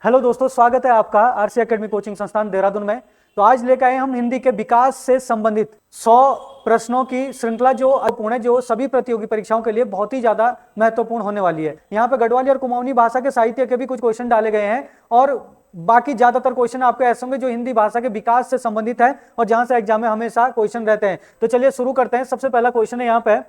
Hello दोस्तों, स्वागत है आपका आरसी एकेडमी कोचिंग संस्थान देहरादून में। तो आज लेकर आए हम हिंदी के विकास से संबंधित 100 प्रश्नों की श्रृंखला जो अपूर्ण है, जो सभी प्रतियोगी परीक्षाओं के लिए बहुत ही ज्यादा महत्वपूर्ण होने वाली है। यहाँ पे गढ़वाली और कुमाऊनी भाषा के साहित्य के भी कुछ क्वेश्चन डाले गए हैं और बाकी ज्यादातर क्वेश्चन आपके ऐसे होंगे जो हिंदी भाषा के विकास से संबंधित है और जहां से एग्जाम में हमेशा क्वेश्चन रहते हैं। तो चलिए शुरू करते हैं। सबसे पहला क्वेश्चन है यहाँ पे,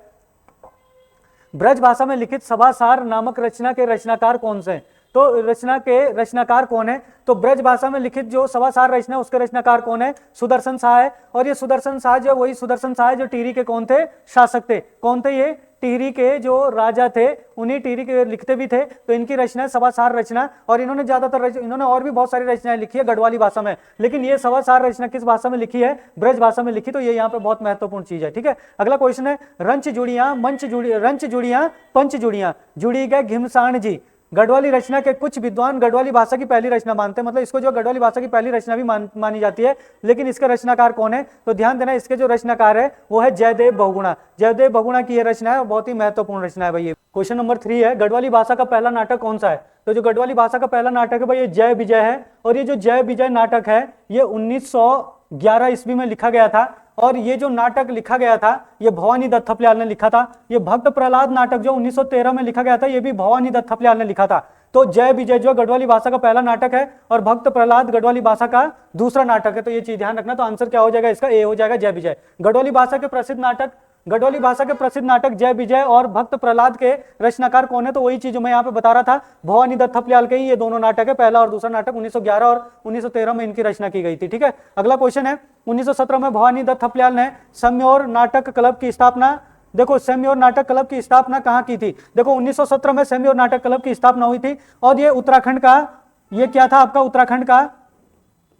ब्रज भाषा में लिखित सभासार नामक रचना के रचनाकार कौन से हैं? तो रचना के रचनाकार कौन है? तो ब्रज भाषा में लिखित जो सभासार रचना उसके रचनाकार कौन है? सुदर्शन शाह है। और ये सुदर्शन शाह जो वही सुदर्शन शाह जो टिहरी के कौन थे? शासक थे। कौन थे ये? टिहरी के जो राजा थे, उन्हीं टिहरी के लिखते भी थे। तो इनकी रचना सभासार रचना, और इन्होंने ज्यादातर इन्होंने और भी बहुत सारी रचनाएं लिखी है गढ़वाली भाषा में, लेकिन ये सभासार रचना किस भाषा में लिखी है? ब्रज भाषा में लिखी। तो ये यहाँ पे बहुत महत्वपूर्ण चीज है। ठीक है, अगला क्वेश्चन है, रंच जुड़ियां मंच जुड़ी रंच जुड़ियां पंच जुड़ियां जुड़ी गए घिमसान जी। गढ़वाली रचना के कुछ विद्वान गढ़वाली भाषा की पहली रचना मानते हैं, मतलब इसको जो गढ़वाली भाषा की पहली रचना भी मानी जाती है, लेकिन इसका रचनाकार कौन है? तो ध्यान देना, इसके जो रचनाकार है वो है जयदेव बहुगुणा। जयदेव बहुगुणा की यह रचना है और बहुत ही महत्वपूर्ण रचना है भाई। क्वेश्चन नंबर 3 है, गढ़वाली भाषा का पहला नाटक कौन सा है? तो जो गढ़वाली भाषा का पहला नाटक है भाई ये जय विजय है। और ये जो जय विजय नाटक है ये 1911 ईस्वी में लिखा गया था। और ये जो नाटक लिखा गया था ये भवानी दत्त थपलियाल ने लिखा था। ये भक्त प्रहलाद नाटक जो 1913 में लिखा गया था ये भी भवानी दत्त थपलियाल ने लिखा था। तो जय विजय जो गढ़वाली भाषा का पहला नाटक है और भक्त प्रहलाद गढ़वाली भाषा का दूसरा नाटक है। तो ये चीज ध्यान रखना। तो आंसर क्या हो जाएगा इसका? ए हो जाएगा, जय विजय। गढ़वाली भाषा के प्रसिद्ध नाटक जय विजय और भक्त प्रहलाद के रचनाकार कौन है? तो वही चीज मैं यहाँ पे बता रहा था, भवानी दत्त थपलियाल के ही ये दोनों नाटक है। पहला और दूसरा नाटक 1911 और 1913 में इनकी रचना की गई थी। ठीक है, अगला क्वेश्चन है, 1917 में भवानी दत्त थपलियाल ने सम्योर नाटक क्लब की स्थापना, देखो सम्योर नाटक क्लब की स्थापना कहाँ की थी? देखो 1917 में सम्योर नाटक क्लब की स्थापना हुई थी और ये उत्तराखंड का, ये क्या था आपका? उत्तराखंड का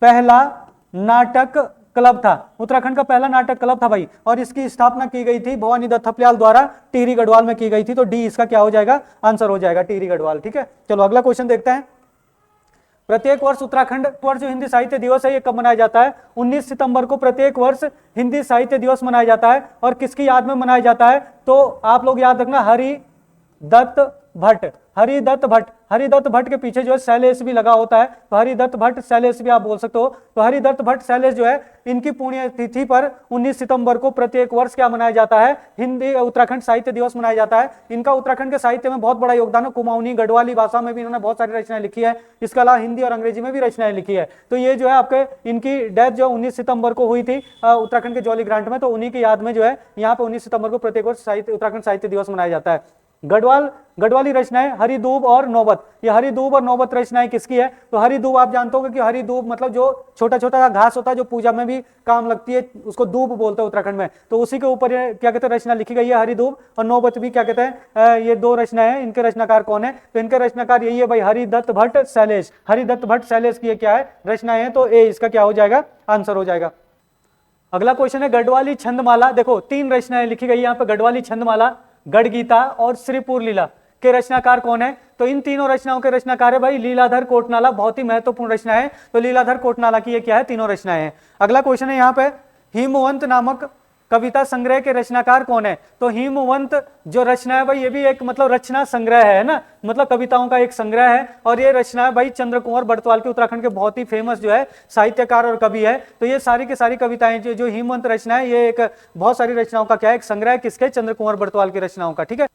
पहला नाटक क्लब था। उत्तराखंड का पहला नाटक क्लब था भाई, और इसकी स्थापना की गई थी भवानी दत्त थपलियाल द्वारा टिहरी गढ़वाल में की गई थी। तो डी इसका क्या हो जाएगा? आंसर हो जाएगा टिहरी गढ़वाल। ठीक है, चलो अगला क्वेश्चन देखते हैं। प्रत्येक वर्ष उत्तराखंड पर जो हिंदी साहित्य दिवस है ये कब मनाया जाता है? 19 सितंबर को प्रत्येक वर्ष हिंदी साहित्य दिवस मनाया जाता है। और किसकी याद में मनाया जाता है? तो आप लोग याद रखना, हरिदत्त भट्ट। हरिदत्त भट्ट के पीछे जो है शैलेश भी लगा होता है। तो हरिदत्त भट्ट शैलेश भी आप बोल सकते हो। तो हरिदत्त भट्ट शैलेश जो है इनकी पुण्य तिथि पर 19 सितंबर को प्रत्येक वर्ष क्या मनाया जाता है? हिंदी उत्तराखंड साहित्य दिवस मनाया जाता है। इनका उत्तराखंड के साहित्य में बहुत बड़ा योगदान है। कुमाऊनी गढ़वाली भाषा में भी इन्होंने बहुत सारी रचनाएं लिखी है। इसके अलावा हिंदी और अंग्रेजी में भी रचनाएं लिखी है। तो ये जो है आपके, इनकी डेथ जो 19 सितंबर को हुई थी उत्तराखंड के जौली ग्रांट में। तो उन्हीं की याद में जो है यहाँ पे 19 सितंबर को प्रत्येक वर्ष उत्तराखंड साहित्य दिवस मनाया जाता है। गढ़वाली रचनाएं हरिदूब और नौबत, ये हरिदूब और नौबत रचनाएं किसकी है? तो हरिदूब आप जानते हो कि हरिदूब मतलब जो छोटा छोटा घास होता है जो पूजा में भी काम लगती है, उसको दूब बोलते हैं उत्तराखंड में। तो उसी के ऊपर क्या कहते हैं रचना लिखी गई है हरिदूब, और नौबत भी क्या कहते हैं, ये दो रचनाएं हैं। इनके रचनाकार कौन है? तो इनके रचनाकार यही है भाई, हरिदत्त भट्ट शैलेश। हरिदत्त भट्ट शैलेश की क्या है? रचनाएं है। तो ए इसका क्या हो जाएगा? आंसर हो जाएगा। अगला क्वेश्चन है, गढ़वाली छंदमाला। देखो 3 रचनाएं लिखी गई यहाँ पे, गढ़वाली छंदमाला, गढ़ गीता और श्रीपुर लीला के रचनाकार कौन है? तो इन तीनों रचनाओं के रचनाकार है भाई लीलाधर कोटनाला। बहुत ही महत्वपूर्ण रचना है। तो लीलाधर कोटनाला की ये क्या है? तीनों रचनाएं हैं। अगला क्वेश्चन है यहाँ पे, हिमवंत नामक कविता संग्रह के रचनाकार कौन है? तो हिमवंत जो रचना है भाई ये भी एक मतलब रचना संग्रह है ना, मतलब कविताओं का एक संग्रह है। और ये रचना है भाई चंद्र कुंवर बड़तवाल के, उत्तराखंड के बहुत ही फेमस जो है साहित्यकार और कवि है। तो ये सारी की सारी कविताएं जो हिमवंत रचना है ये एक बहुत सारी रचनाओं का क्या है? एक संग्रह है। किसके? चंद्र कुंवर बड़तवाल की रचनाओं का। ठीक है,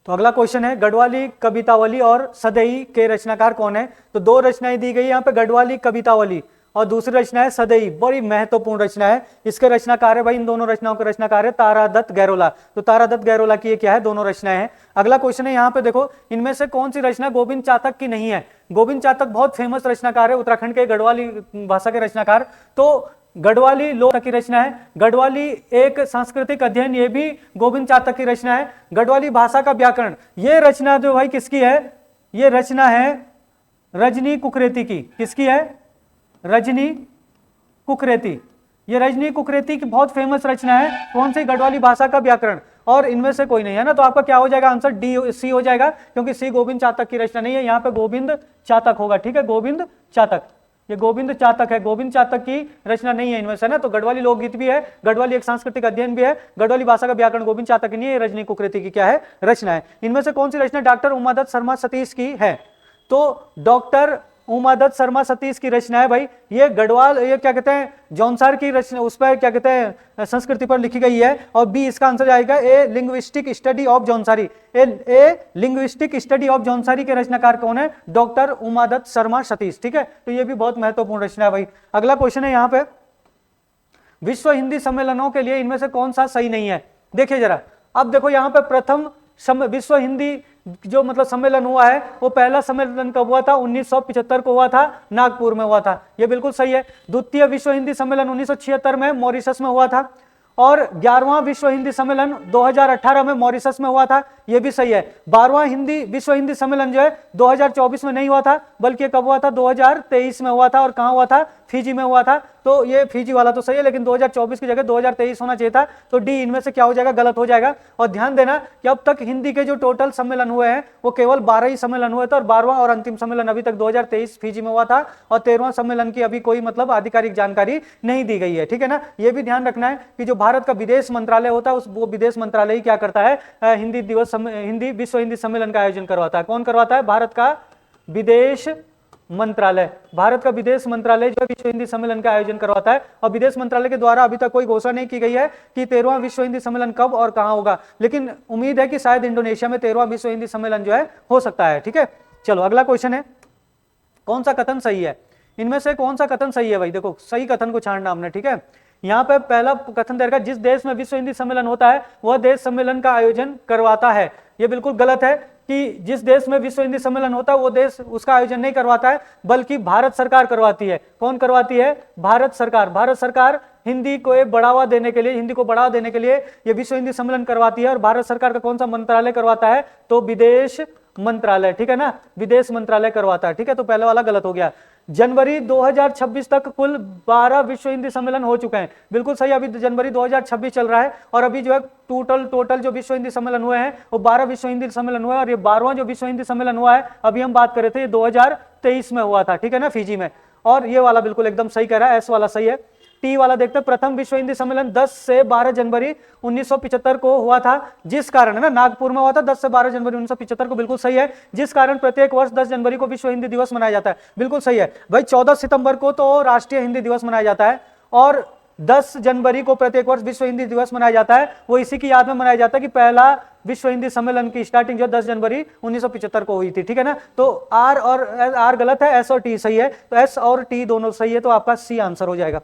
तो अगला क्वेश्चन है, गढ़वाली कवितावली और सदई के रचनाकार कौन है? तो 2 रचनाएं दी गई यहाँ पे, गढ़वाली कवितावली और दूसरी रचना है सदई। बड़ी महत्वपूर्ण रचना है। इसके रचनाकार है भाई, इन दोनों रचनाओं के रचनाकार है तारादत्त गैरोला। तो तारादत्त गैरोला की ये क्या है? दोनों रचनाएं हैं। अगला क्वेश्चन है यहाँ पे, देखो इनमें से कौन सी रचना गोविंद चातक की नहीं है? गोविंद चातक बहुत फेमस रचनाकार है, उत्तराखंड के गढ़वाली भाषा के रचनाकार। तो गढ़वाली लोक की रचना है। गढ़वाली एक सांस्कृतिक अध्ययन, ये भी गोविंद चातक की रचना है। गढ़वाली भाषा का व्याकरण, ये रचना जो भाई किसकी है? ये रचना है रजनी कुकरेती की। किसकी है? रजनी कुकरेती। ये रजनी कुकरेती की बहुत फेमस रचना है। कौन सी? गढ़वाली भाषा का व्याकरण। और इनमें से कोई नहीं है ना, तो आपका क्या हो जाएगा? आंसर डी सी हो जाएगा, क्योंकि सी गोविंद चातक की रचना नहीं है। यहाँ पे गोविंद चातक होगा। ठीक है, गोविंद चातक, ये गोविंद चातक है, गोविंद चातक की रचना नहीं है इनमें से ना। तो गढ़वाली लोकगीत भी है, गढ़वाली एक सांस्कृतिक अध्ययन भी है, गढ़वाली भाषा का व्याकरण गोविंद चातक की नहीं है, रजनी कुकरेती की क्या है? रचना है। इनमें से कौन सी रचना डॉक्टर उमादत्त शर्मा सतीश की है? तो डॉक्टर उमादत्त शर्मा सतीश की रचना है भाई, ये गढ़वाल, ये क्या कहते हैं, जौनसार की रचना, उस पर क्या कहते हैं, संस्कृति पर लिखी गई है। और बी इसका आंसर जाएगा a linguistic study of Jaunsari. A linguistic study of Jaunsari के रचनाकार कौन है, डॉक्टर उमादत्त शर्मा सतीश। ठीक है, तो ये भी बहुत महत्वपूर्ण रचना है भाई। अगला क्वेश्चन है यहाँ पे, विश्व हिंदी सम्मेलनों के लिए इनमें से कौन सा सही नहीं है। देखिए जरा, अब देखो यहाँ पे प्रथम विश्व हिंदी जो मतलब सम्मेलन हुआ है, वो पहला सम्मेलन कब हुआ था, 1975 को हुआ था, नागपुर में हुआ था, ये बिल्कुल सही है। द्वितीय विश्व हिंदी सम्मेलन 1976 में मॉरिशस में हुआ था, और 11वां विश्व हिंदी सम्मेलन 2018 में मॉरिशस में हुआ था, ये भी सही है। 12वां विश्व हिंदी सम्मेलन जो है 2024 में नहीं हुआ था, बल्कि कब हुआ था, 2023 में हुआ था, और कहां हुआ था, फिजी में हुआ था। तो ये फिजी वाला तो सही है, लेकिन 2024 की जगह 2023 होना चाहिए था, तो डी इनमें से क्या हो जाएगा, गलत हो जाएगा। और ध्यान देना कि अब तक हिंदी के जो टोटल सम्मेलन हुए हैं वो केवल 12 ही सम्मेलन हुए थे, और 12वां और अंतिम सम्मेलन अभी तक 2023 फिजी में हुआ था, और 13वां सम्मेलन की अभी कोई मतलब आधिकारिक जानकारी नहीं दी गई है। ठीक है ना, ये भी ध्यान रखना है कि जो भारत का विदेश मंत्रालय होता है, वो विदेश मंत्रालय ही क्या करता है, हिंदी विश्व हिंदी सम्मेलन का आयोजन करवाता है। कौन करवाता है, भारत का विदेश मंत्रालय। भारत का विदेश मंत्रालय जो विश्व हिंदी सम्मेलन का आयोजन करवाता है, और विदेश मंत्रालय के द्वारा अभी तक कोई घोषणा नहीं की गई है कि 13वां विश्व हिंदी सम्मेलन कब और कहां होगा, लेकिन उम्मीद है कि शायद इंडोनेशिया में 13वां विश्व हिंदी सम्मेलन जो है हो सकता है। ठीक है, चलो अगला क्वेश्चन है, कौन सा कथन सही है, इनमें से कौन सा कथन सही है भाई। देखो सही कथन को छांटना हमने। ठीक है, यहाँ पे पहला कथन देगा, जिस देश में विश्व हिंदी सम्मेलन होता है वह देश सम्मेलन का आयोजन करवाता है। ये बिल्कुल गलत है कि जिस देश में विश्व हिंदी सम्मेलन होता है वो देश उसका आयोजन नहीं करवाता है, बल्कि भारत सरकार करवाती है। कौन करवाती है, भारत सरकार। भारत सरकार हिंदी को बढ़ावा देने के लिए, हिंदी को बढ़ावा देने के लिए ये विश्व हिंदी सम्मेलन करवाती है। और भारत सरकार का कौन सा मंत्रालय करवाता है, तो विदेश मंत्रालय। ठीक है ना, विदेश मंत्रालय करवाता है। ठीक है, तो पहले वाला गलत हो गया। जनवरी 2026 तक कुल 12 विश्व हिंदी सम्मेलन हो चुके हैं, बिल्कुल सही। अभी जनवरी 2026 चल रहा है, और अभी जो है टोटल जो विश्व हिंदी सम्मेलन हुए हैं वो 12 विश्व हिंदी सम्मेलन हुए हैं, और ये 12वां जो विश्व हिंदी सम्मेलन हुआ है अभी हम बात कर रहे थे, ये 2023 में हुआ था। ठीक है ना, फिजी में। और ये वाला बिल्कुल एकदम सही कह रहा है, एस वाला सही है। टी वाला देखते हैं, प्रथम विश्व हिंदी सम्मेलन 10 से 12 जनवरी 1975 को हुआ था, जिस कारण है ना, नागपुर में हुआ था 10 से 12 जनवरी 1975 को, बिल्कुल सही है। जिस कारण प्रत्येक वर्ष 10 जनवरी को विश्व हिंदी दिवस मनाया जाता है, बिल्कुल सही है भाई। 14 सितंबर को तो राष्ट्रीय हिंदी दिवस मनाया जाता है, और 10 जनवरी को प्रत्येक वर्ष विश्व हिंदी दिवस मनाया जाता है। वो इसी की याद में मनाया जाता है कि पहला विश्व हिंदी सम्मेलन की स्टार्टिंग जो 10 जनवरी 1975 को हुई थी। ठीक है ना, तो आर गलत है, एस और टी सही है, तो एस और टी दोनों सही है, तो आपका सी आंसर हो जाएगा।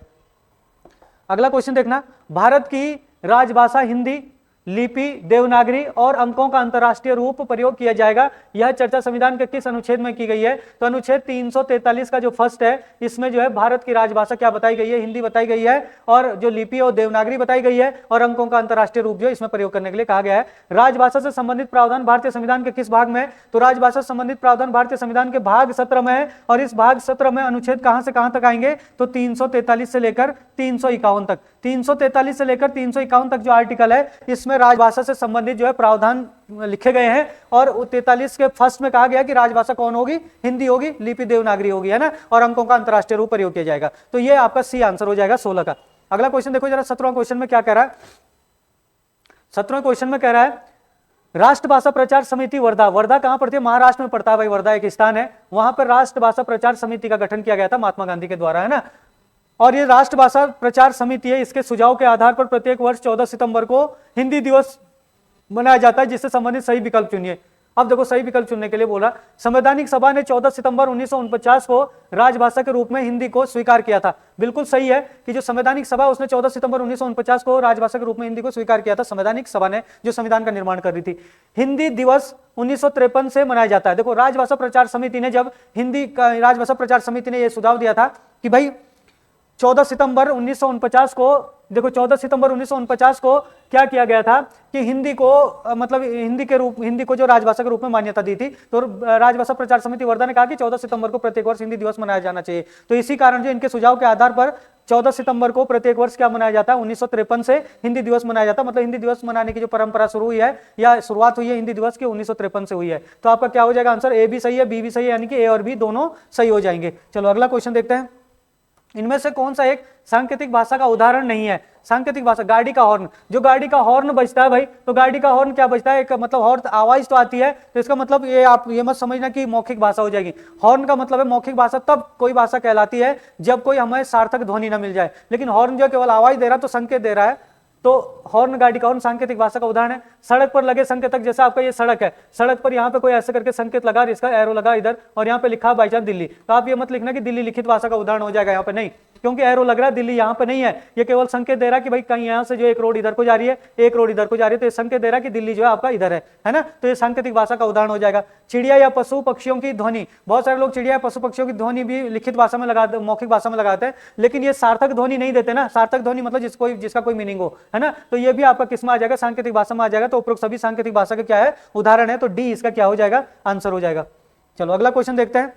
अगला क्वेश्चन देखना, भारत की राजभाषा हिंदी, लिपि, देवनागरी और अंकों का अंतरराष्ट्रीय रूप प्रयोग किया जाएगा, यह चर्चा संविधान के किस अनुच्छेद में की गई है, तो अनुच्छेद 343 का जो फर्स्ट है, इसमें जो है भारत की राजभाषा क्या बताई गई है, हिंदी बताई गई है, और जो लिपि और देवनागरी बताई गई है, और अंकों का अंतरराष्ट्रीय रूप जो इसमें प्रयोग करने के लिए कहा गया है। राजभाषा से संबंधित प्रावधान भारतीय संविधान के किस भाग में, तो राजभाषा से संबंधित प्रावधान भारतीय संविधान के भाग 17 में है, और इस भाग 17 में अनुच्छेद कहां से कहां तक आएंगे, तो 343 से लेकर 351 तक। 343 से लेकर 351 तक जो आर्टिकल है, इसमें राजभाषा से संबंधित जो है प्रावधान लिखे गए हैं, और 43 के फर्स्ट में कहा गया कि राजभाषा कौन होगी, हिंदी होगी, लिपि देवनागरी होगी, है ना, और अंकों का अंतरराष्ट्रीय रूप प्रयोग किया जाएगा। तो ये आपका सी आंसर हो जाएगा 16 का। अगला क्वेश्चन देखो जरा, 17वां क्वेश्चन में क्या कह रहा है, 17वें क्वेश्चन में कह रहा है, राष्ट्रभाषा प्रचार समिति वर्धा। वर्धा कहां पड़ती है, महाराष्ट्र में पड़ता है भाई, वर्धा एक स्थान है, वहां पर राष्ट्रभाषा प्रचार समिति का गठन किया गया था महात्मा गांधी के द्वारा, है ना। और ये राष्ट्रभाषा प्रचार समिति है, इसके सुझाव के आधार पर प्रत्येक वर्ष 14 सितंबर को हिंदी दिवस मनाया जाता है, जिससे संबंधित सही विकल्प चुनिए। अब देखो सही विकल्प चुनने के लिए बोला, संवैधानिक सभा ने 14 सितंबर 1949 को राजभाषा के रूप में हिंदी को स्वीकार किया था। बिल्कुल सही है कि जो संवैधानिक सभा उसने 14 सितंबर 1949 को राजभाषा के रूप में हिंदी को स्वीकार किया था, संवैधानिक सभा ने, जो संविधान का निर्माण कर रही थी। हिंदी दिवस 1953 से मनाया जाता है। देखो राजभाषा प्रचार समिति ने, जब राजभाषा प्रचार समिति ने यह सुझाव दिया था कि भाई 14 सितंबर 1949 को, देखो 14 सितंबर 1949 को क्या किया गया था कि हिंदी को मतलब हिंदी को जो राजभाषा के रूप में मान्यता दी थी, तो राजभाषा प्रचार समिति वर्धा ने कहा कि 14 सितंबर को प्रत्येक वर्ष हिंदी दिवस मनाया जाना चाहिए। तो इसी कारण जो इनके सुझाव के आधार पर 14 सितंबर को प्रत्येक वर्ष क्या मनाया जाता है, 1953 से हिंदी दिवस मनाया जाता है। मतलब हिंदी दिवस मनाने की जो परंपरा शुरू हुई है या शुरुआत हुई है हिंदी दिवस की 1953 से हुई है। तो आपका क्या हो जाएगा आंसर, ए भी सही है, बी भी सही है, यानी कि ए और बी दोनों सही हो जाएंगे। चलो अगला क्वेश्चन देखते हैं। इनमें से कौन सा एक सांकेतिक भाषा का उदाहरण नहीं है? सांकेतिक भाषा, गाड़ी का हॉर्न, जो गाड़ी का हॉर्न बजता है भाई, तो गाड़ी का हॉर्न क्या बजता है? एक मतलब हॉर्न आवाज तो आती है, तो इसका मतलब ये आप ये मत समझना कि मौखिक भाषा हो जाएगी। हॉर्न का मतलब है मौखिक भाषा तब कोई भाषा कहलाती है जब कोई हमें सार्थक ध्वनि ना मिल जाए, लेकिन हॉर्न जो केवल आवाज दे रहा है तो संकेत दे रहा है, तो हॉर्न, गाड़ी का हॉर्न सांकेतिक भाषा का उदाहरण है। सड़क पर लगे संकेतक, जैसे आपका ये सड़क है, सड़क पर यहाँ पे कोई ऐसे करके संकेत लगा, इसका एरो लगा इधर और यहाँ पे लिखा बाई चांस दिल्ली, तो आप ये मत लिखना कि दिल्ली लिखित भाषा का उदाहरण हो जाएगा, यहाँ पे नहीं, क्योंकि एरो लग रहा है, दिल्ली यहाँ पे नहीं है, ये केवल संकेत दे रहा है कि भाई कहीं यहाँ से जो एक रोड इधर को जा रही है, एक रोड इधर को जा रही है, तो ये संकेत दे रहा है कि दिल्ली जो है आपका इधर है ना, तो ये सांकेतिक भाषा का उदाहरण हो जाएगा। चिड़िया या पशु पक्षियों की ध्वनि, बहुत सारे लोग चिड़िया पशु पक्षियों की ध्वनि भी लिखित भाषा में लगाते, मौखिक भाषा में लगाते हैं, लेकिन ये सार्थक ध्वनि नहीं देते ना, सार्थक ध्वनि मतलब जिसका कोई मीनिंग हो, है ना, तो ये भी आपका किसमें आ जाएगा? सांकेतिक भाषा में आ जाएगा। तो उपरोक्त सभी सांकेतिक भाषा के क्या है? उदाहरण है, तो डी इसका क्या हो जाएगा? आंसर हो जाएगा। चलो अगला क्वेश्चन देखते हैं,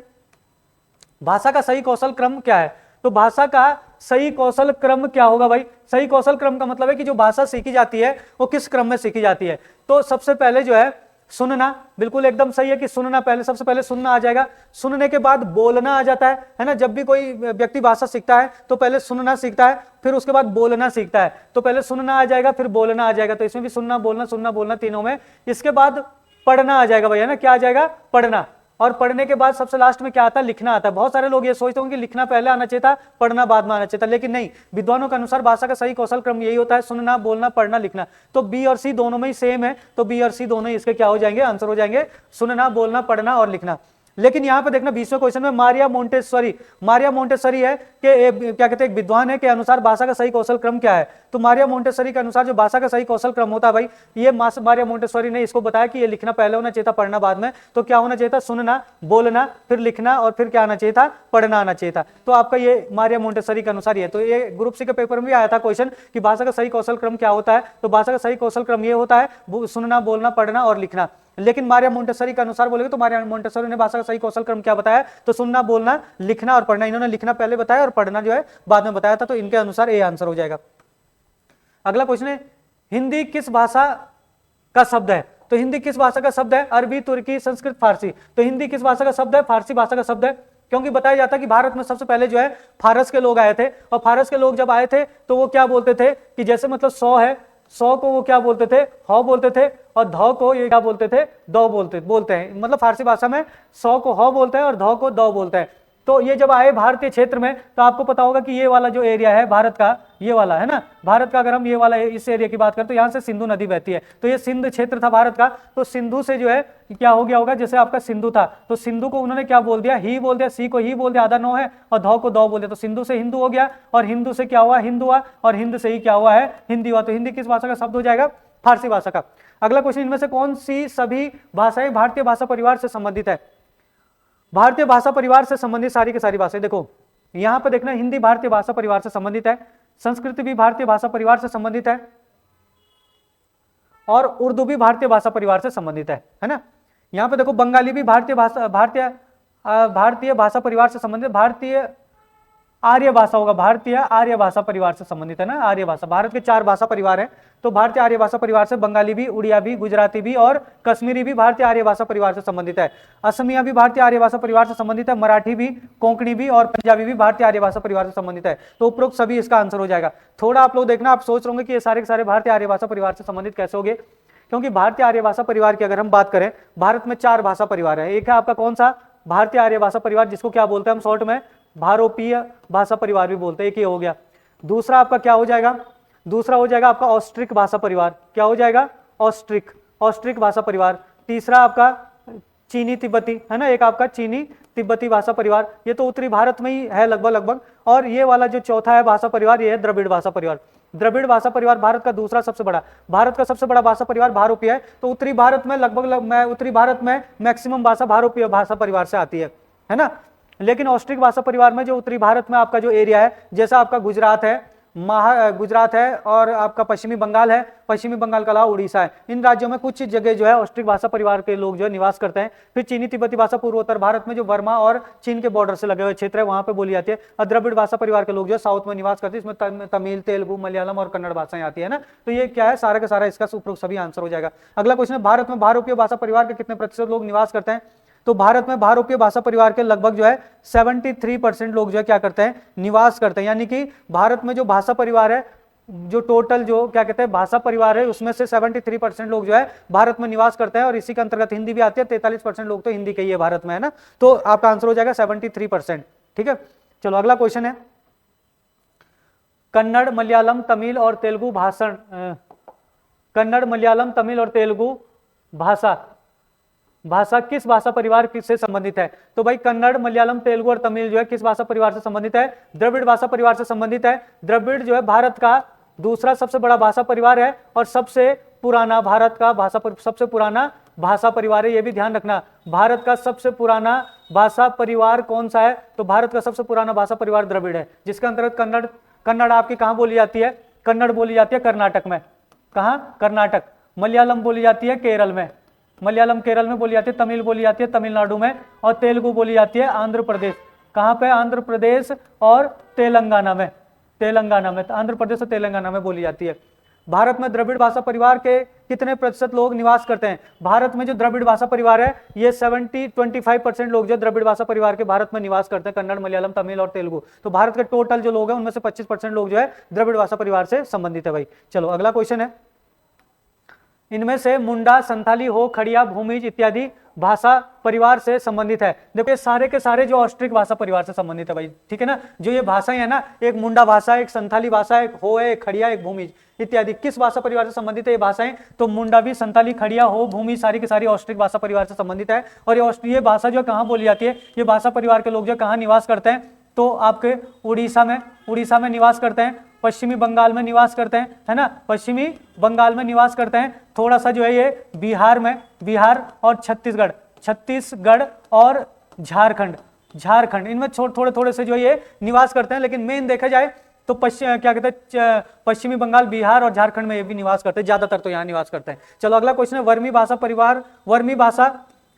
भाषा का सही कौशल क्रम क्या है? तो भाषा का सही कौशल क्रम क्या होगा भाई? सही कौशल क्रम का मतलब है कि जो भाषा सीखी जाती है वो किस क्रम में सीखी जाती है। तो सबसे पहले जो है सुनना, बिल्कुल एकदम सही है कि सुनना पहले, सबसे पहले सुनना आ जाएगा, सुनने के बाद बोलना आ जाता है ना। जब भी कोई व्यक्ति भाषा सीखता है तो पहले सुनना सीखता है, फिर उसके बाद बोलना सीखता है, तो पहले सुनना आ जाएगा, फिर बोलना आ जाएगा, तो इसमें भी सुनना बोलना तीनों में। इसके बाद पढ़ना आ जाएगा भाई, है ना, क्या आ जाएगा? पढ़ना। और पढ़ने के बाद सबसे लास्ट में क्या आता है? लिखना आता है। बहुत सारे लोग ये सोचते होंगे कि लिखना पहले आना चाहिए था, पढ़ना बाद में आना चाहिए था, लेकिन नहीं, विद्वानों के अनुसार भाषा का सही कौशल क्रम यही होता है, सुनना, बोलना, पढ़ना, लिखना। तो बी और सी दोनों में ही सेम है, तो बी और सी दोनों ही इसके क्या हो जाएंगे? आंसर हो जाएंगे, सुनना, बोलना, पढ़ना और लिखना। लेकिन यहां पे देखना 20वें क्वेश्चन में मारिया मोंटेसरी है कि क्या कहते हैं, एक विद्वान है के अनुसार भाषा का सही कौशल क्रम क्या है? तो मारिया मोंटेसरी के अनुसार जो भाषा का सही कौशल क्रम होता है भाई, ये मारिया मोंटेसरी ने इसको बताया कि ये लिखना पहले होना चाहिए था, पढ़ना बाद में। तो क्या होना चाहिए था? सुनना, बोलना, फिर लिखना और फिर क्या आना चाहिए था? पढ़ना आना चाहिए था। तो आपका ये मारिया मोंटेसरी के अनुसार ही है। तो ये ग्रुप सी के पेपर में भी आया था क्वेश्चन कि भाषा का सही कौशल क्रम क्या होता है? तो भाषा का सही कौशल क्रम ये होता है सुनना, बोलना, पढ़ना और लिखना। लेकिन मारिया मोंटेसरी के अनुसार बोलेंगे तो मारिया मोंटेसरी ने भाषा का सही कौशल क्रम क्या बताया? तो सुनना, बोलना, लिखना और पढ़ना। इन्होंने लिखना पहले बताया और पढ़ना जो है बाद में बताया था, तो इनके अनुसार ये आंसर हो जाएगा। अगला क्वेश्चन है, हिंदी किस भाषा का शब्द है? तो हिंदी किस भाषा का शब्द है? अरबी, तुर्की, संस्कृत, फारसी। तो हिंदी किस भाषा का शब्द है? फारसी भाषा का शब्द है, क्योंकि बताया जाता है कि भारत में सबसे पहले जो है फारस के लोग आए थे, और फारस के लोग जब आए थे तो वो क्या बोलते थे कि जैसे मतलब 100 है, 100 को वो क्या बोलते थे? हौ बोलते थे, और धौ को ये क्या बोलते थे? दौ बोलते हैं। मतलब फारसी भाषा में 100 को हौ बोलते हैं और धौ को दौ बोलते हैं। तो ये जब आए भारतीय क्षेत्र में, तो आपको पता होगा कि ये वाला जो एरिया है भारत का, ये वाला है ना, भारत का अगर हम ये वाला इस एरिया की बात करें तो यहाँ से सिंधु नदी बहती है, तो ये सिंध क्षेत्र था भारत का। तो सिंधु से जो है क्या हो गया होगा, जैसे आपका सिंधु था, तो सिंधु को उन्होंने क्या बोल दिया? ही बोल दिया, सी को ही बोल दिया, आधा नो है, और धौ को दौ बोल दिया, तो सिंधु से हिंदू हो गया, और हिंदू से क्या हुआ? हिंदू हुआ, और हिंद से ही क्या हुआ है? हिंदी हुआ। तो हिंदी किस भाषा का शब्द हो जाएगा? फारसी भाषा का। अगला क्वेश्चन, इनमें से कौन सी सभी भाषाएं भारतीय भाषा परिवार से संबंधित है? भारतीय भाषा परिवार से संबंधित सारी की सारी भाषाएं, देखो यहां पर देखना, हिंदी भारतीय भाषा परिवार से संबंधित है, संस्कृत भी भारतीय भाषा परिवार से संबंधित है, और उर्दू भी भारतीय भाषा परिवार से संबंधित है ना। यहां पे देखो बंगाली भी भारतीय भाषा परिवार से संबंधित, भारतीय आर्य भाषा होगा, भारतीय आर्य भाषा परिवार से संबंधित है ना। आर्य भाषा, भारत के 4 भाषा परिवार हैं, तो भारतीय आर्य भाषा परिवार से बंगाली भी, उड़िया भी, गुजराती भी और कश्मीरी भी भारतीय आर्य भाषा परिवार से संबंधित है। असमिया भी भारतीय आर्य भाषा परिवार से संबंधित है, मराठी भी, कोंकणी भी और पंजाबी भी भारतीय आर्य भाषा परिवार से संबंधित है। तो उपरोक्त सभी इसका आंसर हो जाएगा। थोड़ा आप लोग देखना, आप सोच रहे होंगे कि ये सारे के सारे भारतीय आर्य भाषा परिवार से संबंधित कैसे हो गए, क्योंकि भारतीय आर्य भाषा परिवार की अगर हम बात करें, भारत में 4 भाषा परिवार है। एक है आपका कौन सा? भारतीय आर्य भाषा परिवार, जिसको क्या बोलते हैं हम शॉर्ट में भारोपीय भाषा परिवार भी बोलते हैं, एक ये हो गया। दूसरा आपका क्या हो जाएगा? दूसरा हो जाएगा आपका ऑस्ट्रिक भाषा परिवार। क्या हो जाएगा? ऑस्ट्रिक भाषा परिवार। तीसरा आपका चीनी तिब्बती है ना, एक आपका चीनी तिब्बती भाषा परिवार, ये तो उत्तरी भारत में ही है लगभग। और ये वाला जो चौथा है भाषा परिवार, ये है द्रविड़ भाषा परिवार। द्रविड़ भाषा परिवार भारत का दूसरा सबसे बड़ा, भारत का सबसे बड़ा भाषा परिवार भारोपीय है। तो उत्तरी भारत में उत्तरी भारत में मैक्सिमम भाषा भारोपीय भाषा परिवार से आती है ना। लेकिन ऑस्ट्रिक भाषा परिवार में जो उत्तरी भारत में आपका जो एरिया है, जैसा आपका गुजरात है और आपका पश्चिमी बंगाल है, पश्चिमी बंगाल का अलावा उड़ीसा है, इन राज्यों में कुछ जगह जो है ऑस्ट्रिक भाषा परिवार के लोग जो है निवास करते हैं। फिर चीनी तिब्बती भाषा पूर्वोत्तर भारत में जो वर्मा और चीन के बॉर्डर से लगे हुए क्षेत्र है वहां पे बोली जाती है। और द्रविड़ भाषा परिवार के लोग जो है साउथ में निवास करते हैं, इसमें तमिल, तेलुगु, मलयालम और कन्नड़ भाषाएं आती है ना। तो ये क्या है, सारा का सारा इसका उपरोक्त सभी आंसर हो जाएगा। अगला क्वेश्चन है, भारत में भारोपीय भाषा परिवार के कितने प्रतिशत लोग निवास करते हैं? तो भारत में भारोपीय भाषा परिवार के लगभग जो है 73% लोग जो है क्या करते हैं, निवास करते हैं। यानी कि भारत में जो भाषा परिवार है, जो टोटल जो क्या कहते हैं भाषा परिवार है, उसमें से 73% लोग जो है भारत में निवास करते हैं। और इसी के अंतर्गत हिंदी भी आती है, 43% लोग तो हिंदी के ही है भारत में, है ना। तो आपका आंसर हो जाएगा 73%। ठीक है, चलो अगला क्वेश्चन है, कन्नड़, मलयालम, तमिल और तेलुगु भाषण, कन्नड़, मलयालम, तमिल और तेलुगु भाषा किस भाषा परिवार से संबंधित है? तो भाई कन्नड़, मलयालम, तेलुगु और तमिल जो है किस भाषा परिवार से संबंधित है? द्रविड़ भाषा परिवार से संबंधित है। द्रविड़ जो है भारत का दूसरा सबसे बड़ा भाषा परिवार है और सबसे पुराना, भारत का सबसे पुराना भाषा परिवार है। यह भी ध्यान रखना, भारत का सबसे पुराना भाषा परिवार कौन सा है? तो भारत का सबसे पुराना भाषा परिवार द्रविड़ है, जिसके अंतर्गत कन्नड़ आपकी कहाँ बोली जाती है? कन्नड़ बोली जाती है कर्नाटक में। कहाँ? कर्नाटक। मलयालम बोली जाती है केरल में, मलयालम केरल में बोली जाती है। तमिल बोली जाती है तमिलनाडु में, और तेलुगु बोली जाती है आंध्र प्रदेश। कहाँ पे? आंध्र प्रदेश और तेलंगाना में, आंध्र प्रदेश और तेलंगाना में बोली जाती है। भारत में द्रविड़ भाषा परिवार के कितने प्रतिशत लोग निवास करते हैं? भारत में जो द्रविड़ भाषा परिवार है ये 25% लोग जो द्रविड़ भाषा परिवार के भारत में निवास करते हैं, कन्नड़, मलयालम, तमिल और तेलुगु। तो भारत के टोटल जो लोग हैं उनमें से 25% लोग जो है द्रविड़ भाषा परिवार से संबंधित है भाई। चलो अगला क्वेश्चन है, इनमें से मुंडा, संथाली, हो, खड़िया, भूमिज इत्यादि भाषा परिवार से संबंधित है। देखो ये सारे के सारे जो ऑस्ट्रिक भाषा परिवार से संबंधित है भाई, ठीक है ना। जो ये भाषाएं है ना, एक मुंडा भाषा, एक संथाली भाषा, एक हो है, एक खड़िया, एक भूमिज इत्यादि, किस भाषा परिवार से संबंधित है ये भाषाएं? तो मुंडावी, संथाली, खड़िया, हो, भूमि सारी की सारी ऑस्ट्रिक भाषा परिवार से संबंधित है। और ये भाषा जो कहाँ बोली जाती है, ये भाषा परिवार के लोग जो कहाँ निवास करते हैं? तो आपके उड़ीसा में निवास करते हैं, पश्चिमी बंगाल में निवास करते हैं, है ना, पश्चिमी बंगाल में निवास करते हैं। थोड़ा सा जो है ये बिहार में, बिहार और छत्तीसगढ़ और झारखंड इनमें थोड़े से जो है ये निवास करते हैं। लेकिन मेन देखा जाए तो पश्चिमी बंगाल, बिहार और झारखंड में ये भी निवास करते हैं, ज्यादातर तो यहाँ निवास करते हैं। चलो अगला क्वेश्चन है, वर्मी भाषा परिवार, वर्मी भाषा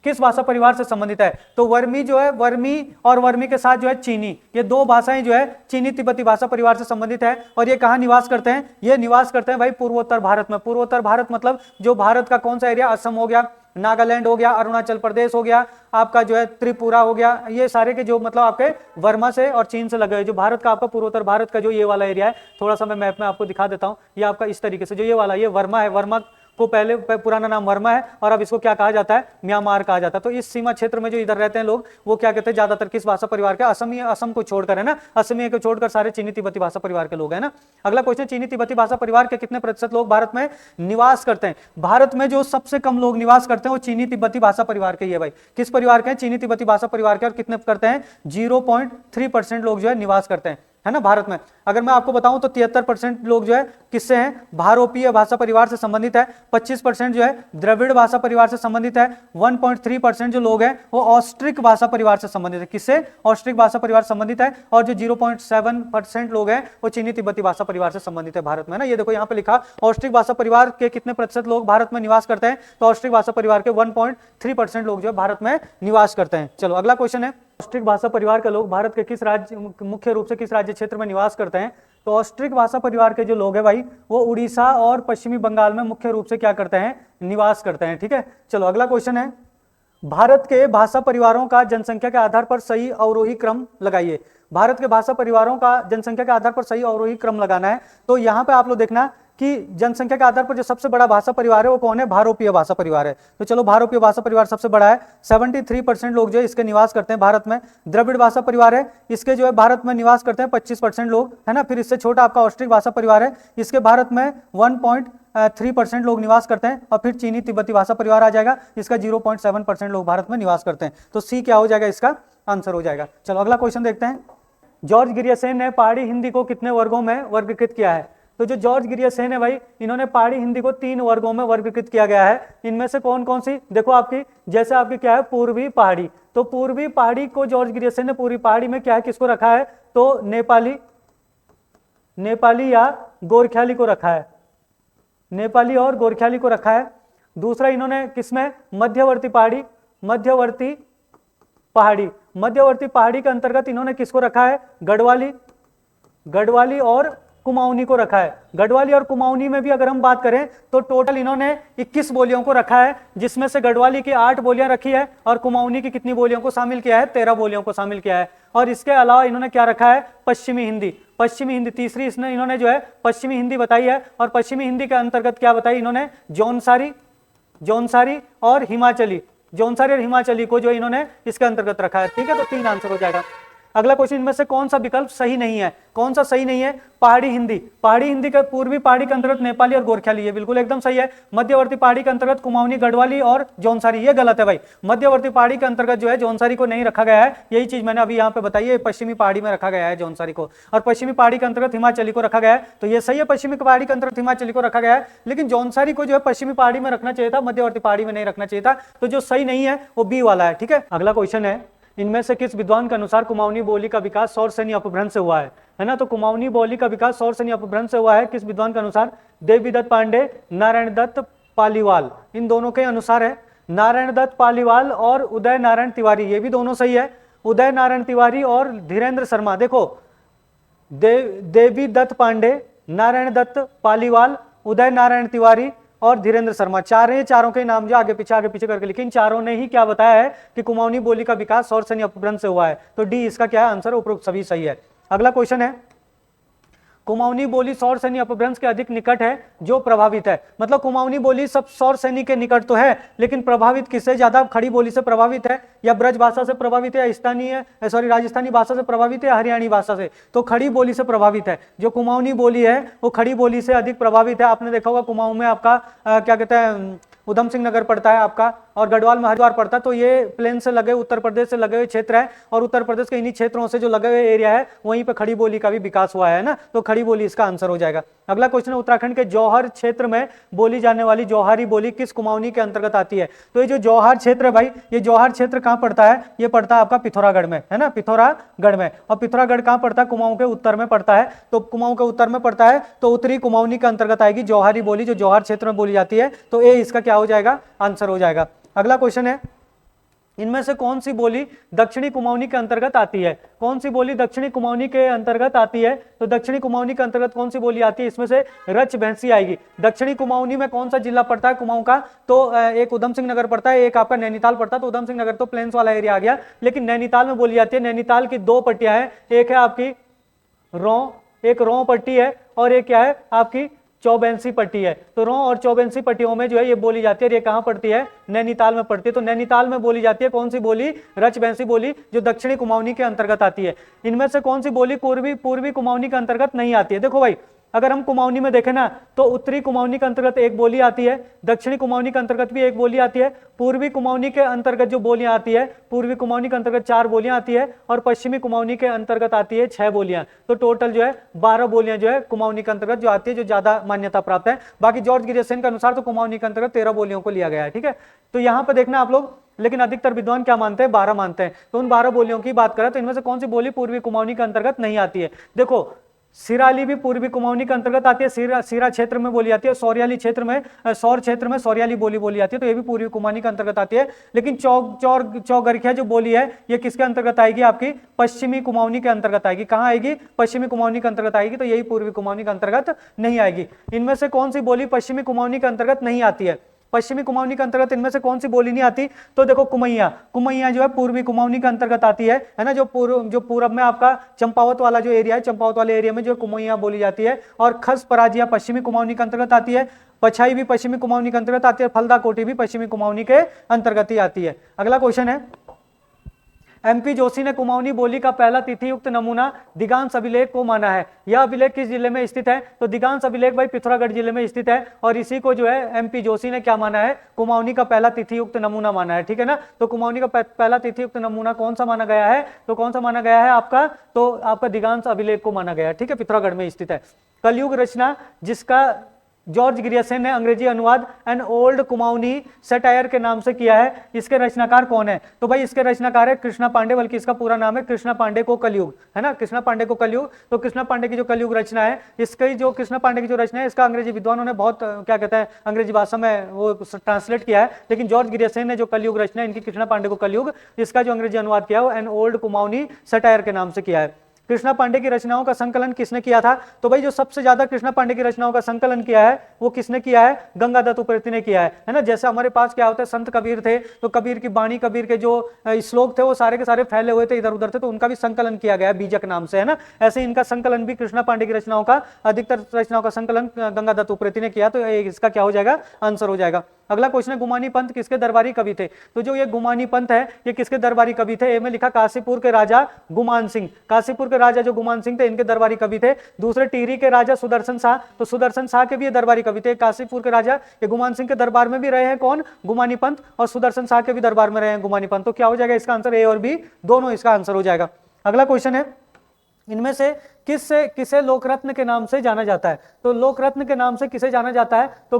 किस भाषा परिवार से संबंधित है? तो वर्मी जो है, वर्मी और वर्मी के साथ जो है चीनी, ये दो भाषाएं जो है चीनी तिब्बती भाषा परिवार से संबंधित है। और ये कहाँ निवास करते हैं? ये निवास करते हैं भाई पूर्वोत्तर भारत में। पूर्वोत्तर भारत मतलब जो भारत का कौन सा एरिया? असम हो गया, नागालैंड हो गया, अरुणाचल प्रदेश हो गया, आपका जो है त्रिपुरा हो गया, ये सारे के जो मतलब आपके वर्मा से और चीन से लगे हुए, जो भारत का आपका पूर्वोत्तर भारत का जो ये वाला एरिया है, थोड़ा सा मैं मैप में आपको दिखा देता हूँ। ये आपका इस तरीके से जो ये वाला, ये वर्मा है, वर्मा को पहले पुराना नाम वर्मा है और अब इसको क्या कहा जाता है? म्यांमार कहा जाता है। तो इस सीमा क्षेत्र में जो इधर रहते हैं लोग, वो क्या कहते हैं? ज्यादातर किस भाषा परिवार के? असम को छोड़कर, है ना, असमिया को छोड़कर सारे चीनी तिब्बती भाषा परिवार के लोग हैं ना। अगला क्वेश्चन, चीनी तिब्बती भाषा परिवार के कितने प्रतिशत लोग भारत में निवास करते हैं? भारत में जो सबसे कम लोग निवास करते हैं वो चीनी तिब्बती भाषा परिवार के ही है भाई। किस परिवार के हैं? चीनी तिब्बती भाषा परिवार के। और कितने करते हैं? 0.3% लोग जो है निवास करते हैं, है ना, भारत में। अगर मैं आपको बताऊं तो 73% लोग जो है किससे हैं? भारोपीय भाषा परिवार से संबंधित है। 25% जो है द्रविड़ भाषा परिवार से संबंधित है। 1.3% जो लोग हैं वो ऑस्ट्रिक भाषा परिवार से संबंधित है। किससे? ऑस्ट्रिक भाषा परिवार से संबंधित है। और जो 0.7% लोग हैं वो चीनी तिब्बती भाषा परिवार से संबंधित है भारत में ना। ये देखो यहाँ पे लिखा, ऑस्ट्रिक भाषा परिवार के कितने प्रतिशत लोग भारत में निवास करते हैं? तो ऑस्ट्रिक भाषा परिवार के 1.3% लोग जो है भारत में निवास करते हैं। चलो अगला क्वेश्चन है, ऑस्ट्रिक भाषा परिवार के लोग भारत के किस राज्य, मुख्य रूप से किस राज्य क्षेत्र में निवास करते हैं? तो ऑस्ट्रिक भाषा परिवार के जो लोग हैं भाई वो उड़ीसा और पश्चिमी बंगाल में मुख्य रूप से क्या करते हैं? निवास करते हैं। ठीक है, चलो अगला क्वेश्चन है, भारत के भाषा परिवारों का जनसंख्या के आधार पर सही अवरोही क्रम लगाइए। भारत के भाषा परिवारों का जनसंख्या के आधार पर सही अवरोही क्रम लगाना है। तो यहाँ पे आप लोग देखना कि जनसंख्या के आधार पर जो सबसे बड़ा भाषा परिवार है वो कौन है? भारोपीय भाषा परिवार है। तो चलो भारोपीय भाषा परिवार सबसे बड़ा है, 73% लोग जो है इसके निवास करते हैं भारत में। द्रविड़ भाषा परिवार है, इसके जो है भारत में निवास करते हैं 25% लोग, है ना। फिर इससे छोटा आपका ऑस्ट्रिक भाषा परिवार है, इसके भारत में 1.3% लोग निवास करते हैं। और फिर चीनी तिब्बती भाषा परिवार आ जाएगा, इसका 0.7% लोग भारत में निवास करते हैं। तो सी क्या हो जाएगा? इसका आंसर हो जाएगा। चलो अगला क्वेश्चन देखते हैं, जॉर्ज ग्रियर्सन ने पहाड़ी हिंदी को कितने वर्गों में वर्गीकृत किया है? तो जो जॉर्ज ग्रियर्सन है भाई, इन्होंने पहाड़ी हिंदी को 3 वर्गों में वर्गीकृत किया गया है। इनमें से कौन कौन सी? देखो आपकी, जैसे आपकी क्या है? पूर्वी पहाड़ी। तो पूर्वी पहाड़ी को जॉर्ज ग्रियर्सन ने पूर्वी पहाड़ी में क्या है, किसको रखा है? तो नेपाली या गोरख्याली को रखा है, नेपाली और गोरख्याली को रखा है। दूसरा इन्होंने किसमें? मध्यवर्ती पहाड़ी के अंतर्गत इन्होंने किसको रखा है? गढ़वाली और कुमाऊनी को रखा है। गढ़वाली और कुमाऊनी में भी अगर हम बात करें तो टोटल इन्होंने 21 बोलियों को रखा है, जिसमें से गढ़वाली की 8 बोलियां रखी है और कुमाऊनी की कितनी बोलियों को शामिल किया है, 13 बोलियों को शामिल किया है। और इसके अलावा इन्होंने क्या रखा है, पश्चिमी हिंदी। पश्चिमी हिंदी तीसरी इसने इन्होंने जो है पश्चिमी हिंदी बताई है। और पश्चिमी हिंदी के अंतर्गत क्या बताई इन्होंने, जौनसारी और हिमाचली, जौनसारी और हिमाचली को जो इन्होंने इसके अंतर्गत रखा है। ठीक है, तो 3 आंसर हो जाएगा। अगला क्वेश्चन, इनमें से कौन सा विकल्प सही नहीं है, कौन सा सही नहीं है, पहाड़ी हिंदी। पहाड़ी हिंदी के पूर्वी पहाड़ी के अंतर्गत नेपाली और गोरखियाली, ये बिल्कुल एकदम सही है। मध्यवर्ती पहाड़ी के अंतर्गत कुमाऊनी, गढ़वाली और जौनसारी, ये गलत है भाई। मध्यवर्ती पहाड़ी के अंतर्गत जो है जौनसारी को नहीं रखा गया है, यही चीज मैंने अभी यहाँ पे बताई है, पश्चिमी पहाड़ी में रखा गया है जौनसारी को। और पश्चिमी पहाड़ी के अंतर्गत हिमाचली को रखा गया है, तो ये सही है, पश्चिमी पहाड़ी के अंतर्गत हिमाचली को रखा गया है। लेकिन जौनसारी को जो है पश्चिमी पहाड़ी में रखना चाहिए था, मध्यवर्ती पहाड़ी में नहीं रखना चाहिए था। तो जो सही नहीं है वो बी वाला है। ठीक है, अगला क्वेश्चन है, इनमें से किस विद्वान के अनुसार कुमाऊनी बोली का विकास सौर सैनी अपभ्रंश से हुआ है ना। तो कुमाऊनी बोली का विकास सौर सैनी अपभ्रंश से हुआ है, किस विद्वान के अनुसार, देवी दत्त पांडे, नारायण दत्त पालीवाल, इन दोनों के अनुसार है। नारायण दत्त पालीवाल और उदय नारायण तिवारी, ये भी दोनों सही है। उदय नारायण तिवारी और धीरेन्द्र शर्मा, देखो देवी दत्त पांडे, नारायण दत्त पालीवाल, उदय नारायण तिवारी और धीरेन्द्र शर्मा, चारों के नाम जो आगे पीछे करके लिखे, इन चारों ने ही क्या बताया है कि कुमाऊनी बोली का विकास सौर सैनी अपभ्रंश से हुआ है। तो डी इसका क्या है आंसर, उपरोक्त सभी सही है। अगला क्वेश्चन है, कुमाऊनी बोली सौर सैनी अपभ्रंश के अधिक निकट है जो प्रभावित है। मतलब कुमाऊनी बोली सब सौर सैनी के निकट तो है, लेकिन प्रभावित किससे ज्यादा, खड़ी बोली से प्रभावित है या ब्रज भाषा से प्रभावित है, राजस्थानी भाषा से प्रभावित है, हरियाणी भाषा से, तो खड़ी बोली से प्रभावित है। जो कुमाऊनी बोली है वो खड़ी बोली से अधिक प्रभावित है। आपने देखा होगा कुमाऊं में आपका क्या कहते हैं, उधम सिंह नगर पड़ता है आपका, और गढ़वाल में हरिद्वार पड़ता है। तो ये प्लेन से लगे, उत्तर प्रदेश से लगे हुए क्षेत्र है, और उत्तर प्रदेश के इन्हीं क्षेत्रों से जो लगे हुए एरिया है वहीं पे खड़ी बोली का भी विकास हुआ है ना, तो खड़ी बोली इसका आंसर हो जाएगा। अगला क्वेश्चन है, उत्तराखंड के जौहर क्षेत्र में बोली जाने वाली जौहरी बोली किस कुमाऊनी के अंतर्गत आती है। तो ये जो जौहर क्षेत्र है भाई, ये जौहर क्षेत्र कहाँ पड़ता है, ये पड़ता है आपका पिथौरागढ़ में, है ना, पिथौरागढ़ में। और पिथौरागढ़ कहाँ पड़ता है, कुमाऊं के उत्तर में पड़ता है। तो कुमाऊं के उत्तर में पड़ता है, तो उत्तरी कुमाऊनी के अंतर्गत आएगी जौहरी बोली, जो जौहर क्षेत्र में बोली जाती है। तो ए इसका क्या हो जाएगा, आंसर हो जाएगा। अगला क्वेश्चन है, इनमें से कौन सी बोली दक्षिणी कुमाऊनी के अंतर्गत आती है। कौन सी बोली दक्षिणी कुमाऊनी के अंतर्गत आती है। तो दक्षिणी कुमाऊनी के अंतर्गत कौन सी बोली आती है, इसमें से रच भैंसी आएगी। दक्षिणी कुमाऊनी में कौन सा जिला पड़ता है कुमाऊं का, तो एक उधम सिंह नगर पड़ता है, एक आपका नैनीताल पड़ता है। तो उधम सिंह नगर तो प्लेन्स वाला एरिया आ गया, लेकिन नैनीताल में बोली जाती है। नैनीताल की 2 पट्टियां हैं, एक है आपकी एक रौ पट्टी है, और एक क्या है आपकी चौबेंसी पट्टी है। तो रौ और चौबेंसी पट्टियों में जो है ये बोली जाती है। ये कहां पड़ती है, नैनीताल में पड़ती है। तो नैनीताल में बोली जाती है कौन सी बोली, रचबैंसी बोली, जो दक्षिणी कुमाऊनी के अंतर्गत आती है। इनमें से कौन सी बोली पूर्वी कुमाऊनी के अंतर्गत नहीं आती है। देखो भाई, अगर हम कुमाऊनी में देखें ना, तो उत्तरी कुमाऊनी के अंतर्गत एक बोली आती है, दक्षिणी कुमाऊनी के अंतर्गत भी एक बोली आती है, पूर्वी कुमाऊनी के अंतर्गत जो बोलियां आती है, पूर्वी कुमाऊनी के अंतर्गत 4 बोलियां आती है, और पश्चिमी कुमाऊनी के अंतर्गत आती है 6 बोलियां। तो टोटल जो है 12 बोलियां जो है कुमाऊनी के अंतर्गत जो आती है, जो ज्यादा मान्यता प्राप्त है। बाकी जॉर्ज गिरियसन के अनुसार तो कुमाऊनी के अंतर्गत 13 बोलियों को लिया गया है। ठीक है, तो यहाँ पे देखना आप लोग, लेकिन अधिकतर विद्वान क्या मानते हैं, 12 मानते हैं। तो उन 12 बोलियों की बात करें तो इनमें से कौन सी बोली पूर्वी कुमाऊनी के अंतर्गत नहीं आती है। देखो, सिराली भी पूर्वी कुमाऊनी के अंतर्गत आती है, सिरा क्षेत्र में बोली जाती है। सौरियाली क्षेत्र में, सौर क्षेत्र में सौरियाली बोली जाती है, तो ये भी पूर्वी कुमाऊनी के अंतर्गत आती है। लेकिन चौगरखिया जो बोली है, ये किसके अंतर्गत आएगी, आपकी पश्चिमी कुमाऊनी के अंतर्गत आएगी। कहां आएगी, पश्चिमी कुमाऊनी के अंतर्गत आएगी। तो यही पूर्वी कुमाऊनी के अंतर्गत नहीं आएगी। इनमें से कौन सी बोली पश्चिमी कुमाऊनी के अंतर्गत नहीं आती है। पश्चिमी कुमाऊनी के अंतर्गत इनमें से कौन सी बोली नहीं आती, तो देखो कुमैया जो है पूर्वी कुमाऊनी के अंतर्गत आती है ना। जो पूरब में आपका चंपावत वाला जो एरिया है, चंपावत वाले एरिया में जो कुमैया बोली जाती है। और खस पराजिया पश्चिमी कुमाऊनी के अंतर्गत आती है, पछाई भी पश्चिमी कुमाऊनी के अंतर्गत आती है, फलदा कोटी भी पश्चिमी कुमाऊनी के अंतर्गत ही आती है। अगला क्वेश्चन है, एमपी जोशी ने कुमाऊनी बोली का पहला तिथियुक्त नमूना दिगांश अभिलेख को माना है। यह अभिलेख किस जिले में स्थित है, तो दिगांश अभिलेख भाई पिथौरागढ़ जिले में स्थित है, और इसी को जो है एमपी जोशी ने क्या माना है, कुमाऊनी का पहला तिथियुक्त नमूना माना है। ठीक है ना, तो कुमाऊनी का पहला तिथियुक्त नमूना कौन सा माना गया है, तो कौन सा माना गया है आपका, तो आपका दिगांश अभिलेख को माना गया है। ठीक है, पिथौरागढ़ में स्थित है। कलयुग रचना जिसका जॉर्ज ग्रियर्सन ने अंग्रेजी अनुवाद एन ओल्ड कुमाऊनी सटायर के नाम से किया है, इसके रचनाकार कौन है, तो भाई इसके रचनाकार है कृष्णा पांडे, बल्कि इसका पूरा नाम है कृष्णा पांडे को कलयुग, है ना, कृष्णा पांडे को कलयुग। तो कृष्णा पांडे की जो कलयुग रचना है, इसकी जो कृष्णा पांडे की जो रचना है, इसका अंग्रेजी विद्वानों ने बहुत क्या कहते हैं अंग्रेजी भाषा में वो ट्रांसलेट किया है। लेकिन जॉर्ज ग्रियर्सन ने जो कलयुग रचना है इनकी, कृष्णा पांडे को कलयुग, इसका जो अंग्रेजी अनुवाद किया है वो एन ओल्ड कुमाऊनी सटायर के नाम से किया है। कृष्णा पांडे की रचनाओं का संकलन किसने किया था? तो भाई जो सबसे ज्यादा कृष्णा पांडे की रचनाओं का संकलन किया है वो किसने किया है? गंगादत्त उपेती ने किया है ना। जैसे हमारे पास क्या होता है, संत कबीर थे तो कबीर की बाणी, कबीर के जो श्लोक थे वो सारे के सारे फैले हुए थे इधर उधर थे, तो उनका भी संकलन किया गया बीजक नाम से, है ना। ऐसे इनका संकलन भी कृष्णा पांडे की रचनाओं का, अधिकतर रचनाओं का संकलन गंगादत्त उपेती ने किया। तो इसका क्या हो जाएगा? आंसर हो जाएगा। अगला क्वेश्चन है, गुमानी पंथ किसके दरबारी कवि थे? तो जो ये गुमानी पंथ है ये किसके दरबारी कवि थे? ए में लिखा काशीपुर के राजा गुमान सिंह। काशीपुर के राजा जो गुमान सिंह थे इनके दरबारी कवि थे। दूसरे टिहरी के राजा सुदर्शन शाह, तो सुदर्शन शाह के भी ये दरबारी कवि थे। काशीपुर के राजा ये गुमान सिंह के दरबार में भी रहे हैं कौन? गुमानी पंथ, और सुदर्शन शाह के भी दरबार में रहे हैं गुमानी पंथ। तो क्या हो जाएगा इसका आंसर? ए और बी दोनों इसका आंसर हो जाएगा। अगला क्वेश्चन है, इनमें से किसे लोकरत्न के नाम से जाना जाता है? तो लोकरत्न के नाम से किसे जाना जाता है? तो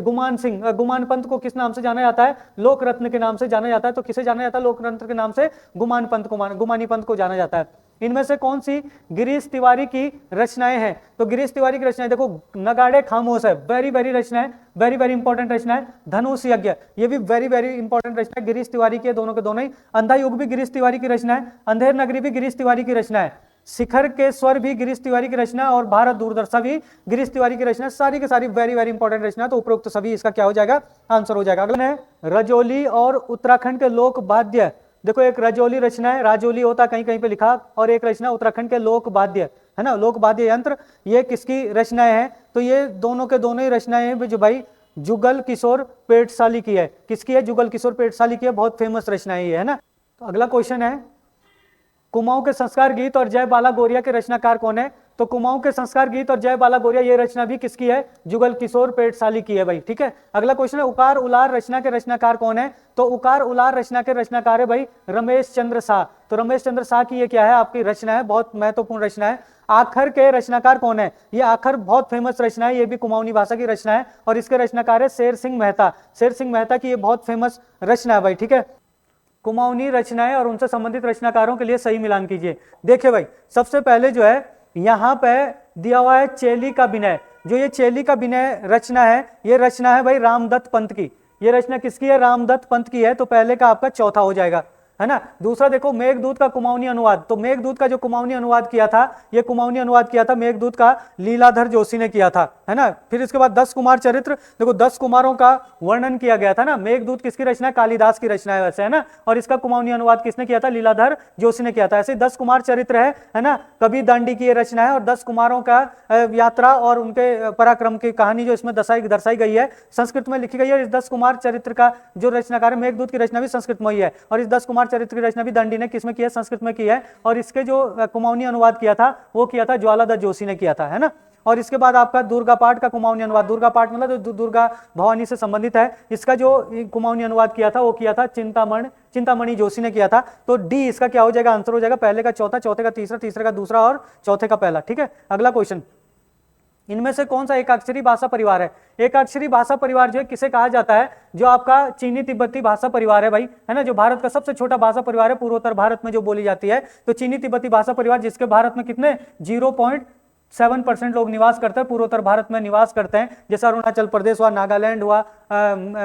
गुमान सिंह, गुमान पंथ को किस नाम से जाना जाता है? लोकरत्न के नाम से जाना जाता है। तो किसे जाना जाता है लोकरत्न के नाम से? गुमान पंथ को, गुमानी पंथ को जाना जाता है। इनमें से कौन सी गिरीश तिवारी की रचनाएं हैं? तो गिरीश तिवारी की रचनाएं देखो, नगाड़े खामोश है, वेरी वेरी रचना है, वेरी वेरी इंपॉर्टेंट रचना है। धनुष यज्ञ, ये भी वेरी वेरी इंपॉर्टेंट रचना है, गिरीश तिवारी की, दोनों के दोनों ही। अंधा युग भी गिरीश तिवारी की रचना है, अंधेर नगरी भी गिरीश तिवारी की रचना है, शिखर के स्वर भी गिरीश तिवारी की रचना, और भारत दूरदर्शन भी गिरीश तिवारी की रचना, सारी के सारी वेरी वेरी इंपॉर्टेंट रचना। तो उपरोक्त सभी इसका क्या हो जाएगा? आंसर हो जाएगा। अगला है रजौली और उत्तराखंड के लोक वाद्य। देखो एक रजौली रचना है, राजौली होता कहीं कहीं पे लिखा, और एक रचना उत्तराखंड के लोक वाद्य, है ना, लोक वाद्य यंत्र, ये किसकी रचनाएं हैं? तो ये दोनों के दोनों ही रचनाएं हैं जो भाई जुगल किशोर पेटसाली की है। किसकी है? जुगल किशोर पेटसाली की है, बहुत फेमस रचना है ये, है ना। तो अगला क्वेश्चन है, कुमाऊं के संस्कार गीत और जय बाला गोरिया के रचनाकार कौन है? तो कुमाऊं के संस्कार गीत और जय बाला गोरिया ये रचना भी किसकी है? जुगल किशोर पेटसाली की है भाई, ठीक है। अगला क्वेश्चन है, उकार उलार रचना के रचनाकार कौन है? तो उकार उलार रचना के रचनाकार है भाई रमेश चंद्र शाह। तो रमेश चंद्र शाह की ये क्या है? आपकी रचना है, बहुत महत्वपूर्ण रचना है। आखर के रचनाकार कौन है? ये आखर बहुत फेमस रचना है, ये भी कुमाऊनी भाषा की रचना है, और इसके रचनाकार है शेर सिंह मेहता। शेर सिंह मेहता की ये बहुत फेमस रचना है भाई, ठीक है। कुमाऊनी रचनाएं और उनसे संबंधित रचनाकारों के लिए सही मिलान कीजिए। देखिए भाई, सबसे पहले जो है यहाँ पे दिया हुआ है चेली का विनय। जो ये चेली का विनय रचना है, ये रचना है भाई रामदत्त पंत की। ये रचना किसकी है? रामदत्त पंत की है। तो पहले का आपका चौथा हो जाएगा, है ना। दूसरा देखो मेघदूत का कुमाऊनी अनुवाद। तो मेघदूत का जो कुमाऊनी अनुवाद किया था, ये कुमाऊनी अनुवाद किया था मेघदूत का लीलाधर जोशी ने किया था, है ना। फिर इसके बाद 10 कुमार चरित्र, देखो 10 कुमारों का वर्णन किया गया था ना। मेघदूत किसकी रचना है? कालिदास की रचना है वैसे, है ना। और इसका कुमाऊनी अनुवाद किसने किया था? लीलाधर जोशी ने किया था। ऐसे 10 कुमार चरित्र है ना। कबीर दांडी की ये रचना है, और 10 कुमारों का यात्रा और उनके पराक्रम की कहानी जो इसमें दर्शाई गई है, संस्कृत में लिखी गई है। इस 10 कुमार चरित्र का जो रचनाकार है मेघदूत की रचना भी संस्कृत में ही है, और इस 10 कुमार चरित्र की रचना भी दंडी ने किसमें की है? संस्कृत में की है। और इसके जो कुमाऊनी अनुवाद किया था वो किया था ज्वालादत्त जोशी ने किया था, है ना। और इसके बाद आपका दुर्गा पाठ का कुमाऊनी अनुवाद, दुर्गा पाठ मतलब जो दुर्गा भवानी से संबंधित है, इसका जो कुमाऊनी अनुवाद किया था वो किया था चिंतामणि जोशी ने किया था। तो डी इसका क्या हो जाएगा? आंसर हो जाएगा। पहले का चौथा, चौथे का तीसरा, तीसरे का दूसरा, और चौथे का पहला, ठीक है। अगला क्वेश्चन, इनमें से कौन सा एकाक्षरी भाषा परिवार है? एकाक्षरी भाषा परिवार जो है किसे कहा जाता है? जो आपका चीनी तिब्बती भाषा परिवार है भाई, है ना। जो भारत का सबसे छोटा भाषा परिवार है, पूर्वोत्तर भारत में जो बोली जाती है, तो चीनी तिब्बती भाषा परिवार, जिसके भारत में कितने 0.7% लोग निवास करते हैं, पूर्वोत्तर भारत में निवास करते हैं। जैसे अरुणाचल प्रदेश हुआ, नागालैंड हुआ,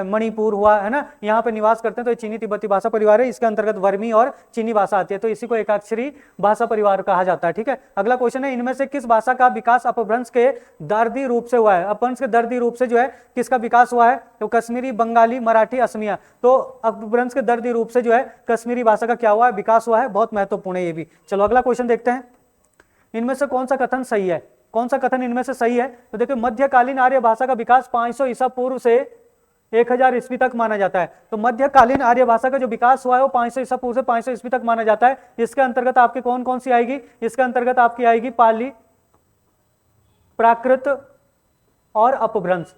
मणिपुर हुआ, है ना, यहाँ पे निवास करते हैं। तो ये चीनी तिब्बती भाषा परिवार है, इसके अंतर्गत वर्मी और चीनी भाषा आती है। तो इसी को एकाक्षरी भाषा परिवार कहा जाता है, ठीक है। अगला क्वेश्चन है, इनमें से किस भाषा का विकास अपभ्रंश के दर्दी रूप से हुआ है? अपभ्रंश के दर्दी रूप से जो है किसका विकास हुआ है? तो कश्मीरी, बंगाली, मराठी, असमिया। तो अपभ्रंश के दर्दी रूप से जो है कश्मीरी भाषा का क्या हुआ है? विकास हुआ है, बहुत महत्वपूर्ण है ये भी। चलो अगला क्वेश्चन देखते हैं, इनमें से कौन सा कथन सही है? कौन सा कथन इनमें से सही है? तो देखिए, मध्यकालीन आर्य भाषा का विकास 500 ईसा पूर्व से 1000 ईस्वी तक माना जाता है। तो मध्यकालीन आर्य भाषा का जो विकास हुआ है वो 500 ईसा पूर्व से 500 ईस्वी तक माना जाता है। इसके अंतर्गत आपकी कौन कौन सी आएगी? इसके अंतर्गत आपकी आएगी पाली, प्राकृत और अपभ्रंश।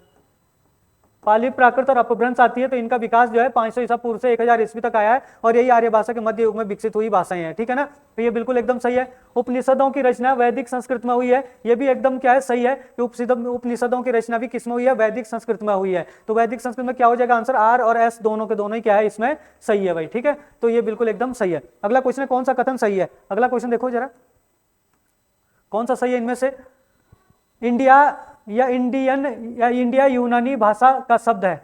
पाली, प्राकृत और अपभ्रंश आती है। तो इनका विकास जो है 500 ईसा पूर्व से 1000 ईस्वी तक आया है, और यही आर्य भाषा के मध्य युग में विकसित हुई भाषाएं हैं, ठीक है ना। तो ये बिल्कुल एकदम सही है। उपनिषदों की रचना वैदिक संस्कृत में हुई है, ये भी एकदम क्या है? सही है कि उपनिषदों की रचना भी किसमें हुई है? वैदिक संस्कृत में हुई है। तो वैदिक संस्कृत में क्या हो जाएगा आंसर? आर और एस दोनों के दोनों ही क्या है? इसमें सही है भाई, ठीक है। तो ये बिल्कुल एकदम सही है। अगला क्वेश्चन है, कौन सा कथन सही है? अगला क्वेश्चन देखो जरा, कौन सा सही है इनमें से? इंडिया या इंडियन या इंडिया यूनानी भाषा का शब्द है।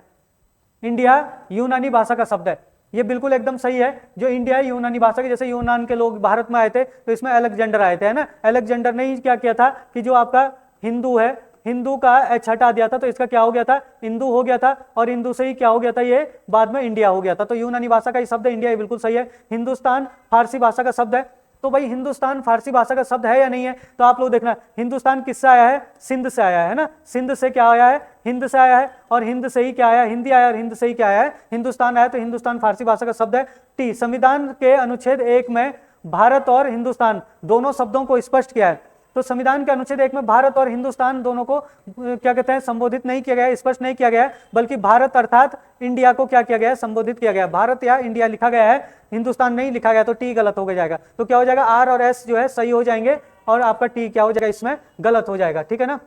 इंडिया यूनानी भाषा का शब्द है। ये बिल्कुल एकदम सही है। जो इंडिया है यूनानी भाषा के, जैसे यूनान के लोग भारत में आए थे तो इसमें अलेक्जेंडर आए थे, है ना। अलेक्जेंडर ने ही क्या किया था कि जो आपका हिंदू है, हिंदू का एच हटा दिया था, तो इसका क्या हो गया था, हिंदू हो गया था, और हिंदू से ही क्या हो गया था, ये बाद में इंडिया हो गया था। तो यूनानी भाषा का ये शब्द है इंडिया, ये बिल्कुल सही है। हिंदुस्तान फारसी भाषा का शब्द है, तो भाई हिंदुस्तान फारसी भाषा का शब्द है या नहीं है, तो आप लोग देखना हिंदुस्तान किससे आया है, सिंध से आया है ना। सिंध से क्या आया है, हिंद से आया है, और हिंद से ही क्या आया, हिंदी आया, और हिंद से ही क्या आया है, हिंदुस्तान आया। तो हिंदुस्तान फारसी भाषा का शब्द है। टी, संविधान के अनुच्छेद 1 में भारत और हिंदुस्तान दोनों शब्दों को स्पष्ट किया है। तो संविधान के अनुच्छेद 1 में भारत और हिंदुस्तान दोनों को क्या कहते हैं, संबोधित नहीं किया गया है, स्पष्ट नहीं किया गया है, बल्कि भारत अर्थात इंडिया को क्या किया गया है, संबोधित किया गया है। भारत या इंडिया लिखा गया है, हिंदुस्तान नहीं लिखा गया, तो टी गलत हो जाएगा। तो क्या हो जाएगा, आर और एस जो है सही हो जाएंगे, और आपका टी क्या हो जाएगा, इसमें गलत हो जाएगा, ठीक है ना।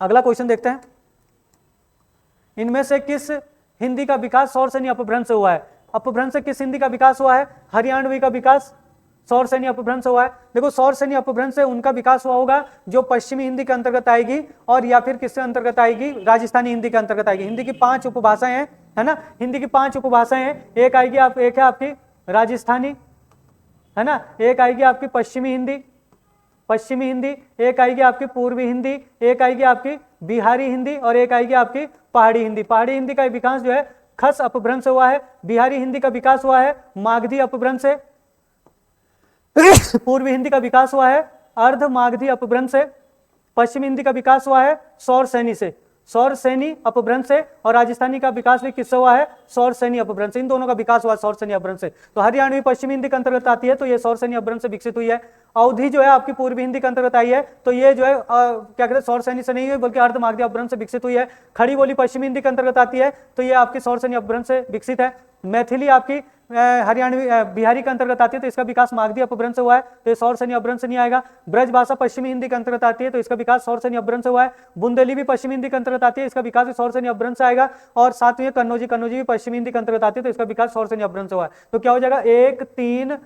अगला क्वेश्चन देखते हैं, इनमें से किस हिंदी का विकास सौर सैन्य अपभ्रंश से हुआ है। अपभ्रंश से किस हिंदी का विकास हुआ है, हरियाणवी का विकास सौर सैन्य अपभ्रंश हुआ है। देखो सौर सैन्य अपभ्रंश से उनका विकास हुआ होगा जो पश्चिमी हिंदी के अंतर्गत आएगी, और या फिर किसके अंतर्गत आएगी, राजस्थानी हिंदी के अंतर्गत आएगी। हिंदी की 5 उपभाषाएं हैं, है ना, हिंदी की 5 उपभाषाएं हैं। एक आएगी एक है आपकी राजस्थानी, है ना, एक आएगी आपकी पश्चिमी हिंदी, एक आएगी आपकी पूर्वी हिंदी, एक आएगी आपकी बिहारी हिंदी, और एक आएगी आपकी पहाड़ी हिंदी। पहाड़ी हिंदी का विकास जो है खस अपभ्रंश से हुआ है। बिहारी हिंदी का विकास हुआ है मागधी अपभ्रंश से। पूर्वी हिंदी का विकास हुआ है अर्ध मागधी अपभ्रंश से। पश्चिमी हिंदी का विकास हुआ है सौर सैनी से, सौर सैनी अपभ्रंश से। और राजस्थानी का विकास भी किससे हुआ है, सौर सैनी अपभ्रंश से। इन दोनों का विकास हुआ सौर सैनी अपभ्रंश से। तो हरियाणवी पश्चिमी हिंदी के अंतर्गत आती है, तो ये सौर सैनी अपभ्रंश से विकसित हुई है। अवधी जो है आपकी पूर्वी हिंदी के अंतर्गत आई है, तो ये जो है क्या कहते हैं, सौर सैनी से नहीं हुई बल्कि अर्ध मागधी अपभ्रंश से विकसित हुई है। खड़ी बोली पश्चिमी हिंदी के अंतर्गत आती है, तो ये आपकी सौर सैनी अपभ्रंश से विकसित है। मैथिली आपकी हरियाणवी बिहारी के अंतर्गत आती है, तो इसका विकास मागधी अपभ्रंश से हुआ है, तो ये सौर सैनी अपभ्रंश से नहीं आएगा। ब्रज भाषा पश्चिमी हिंदी के अंतर्गत आती है, तो इसका विकास सौर सैनी अपभ्रंश से हुआ है। बुंदेली भी पश्चिमी हिंदी के अंतर्गत आती है, इसका विकास भी सौर सैनी अपभ्रंश से आएगा। और सातवीं कन्नौजी भी पश्चिमी हिंदी के अंतर्गत आती है, तो इसका विकास सौर सैनी अपभ्रंश से हुआ है। तो क्या हो जाएगा, 1 3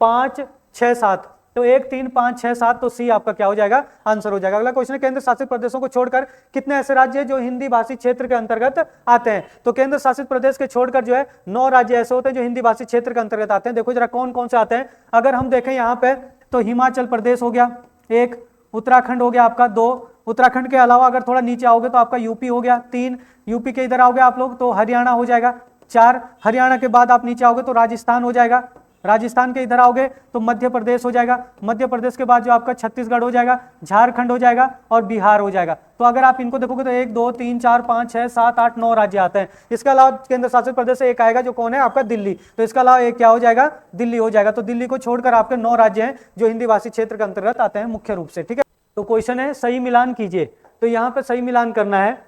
5 6 7, तो 1 3 5 6 7, तो सी आपका क्या हो जाएगा, आंसर हो जाएगा। अगला क्वेश्चन है, केंद्र शासित प्रदेशों को छोड़कर कितने ऐसे राज्य हैं जो हिंदी भाषी क्षेत्र के अंतर्गत आते हैं। तो केंद्र शासित प्रदेश के छोड़कर जो है 9 राज्य ऐसे होते हैं जो हिंदी भाषी क्षेत्र के अंतर्गत आते हैं। देखो जरा कौन कौन से आते हैं। अगर हम देखें यहाँ पे, तो हिमाचल प्रदेश हो गया 1, उत्तराखंड हो गया आपका 2, उत्तराखंड के अलावा अगर थोड़ा नीचे आओगे तो आपका यूपी हो गया 3, यूपी के इधर आओगे आप लोग तो हरियाणा हो जाएगा 4, हरियाणा के बाद आप नीचे आओगे तो राजस्थान हो जाएगा, राजस्थान के इधर आओगे तो मध्य प्रदेश हो जाएगा, मध्य प्रदेश के बाद जो आपका छत्तीसगढ़ हो जाएगा, झारखंड हो जाएगा और बिहार हो जाएगा। तो अगर आप इनको देखोगे तो 1 2 3 4 5 6 7 8 9 राज्य आते हैं। इसके अलावा केंद्र शासित प्रदेश से एक आएगा जो कौन है आपका दिल्ली, तो इसके अलावा एक क्या हो जाएगा, दिल्ली हो जाएगा। तो दिल्ली को छोड़कर आपके 9 राज्य हैं जो हिंदी भाषी क्षेत्र के अंतर्गत आते हैं मुख्य रूप से, ठीक है। तो क्वेश्चन है सही मिलान कीजिए, तो यहाँ पे सही मिलान करना है,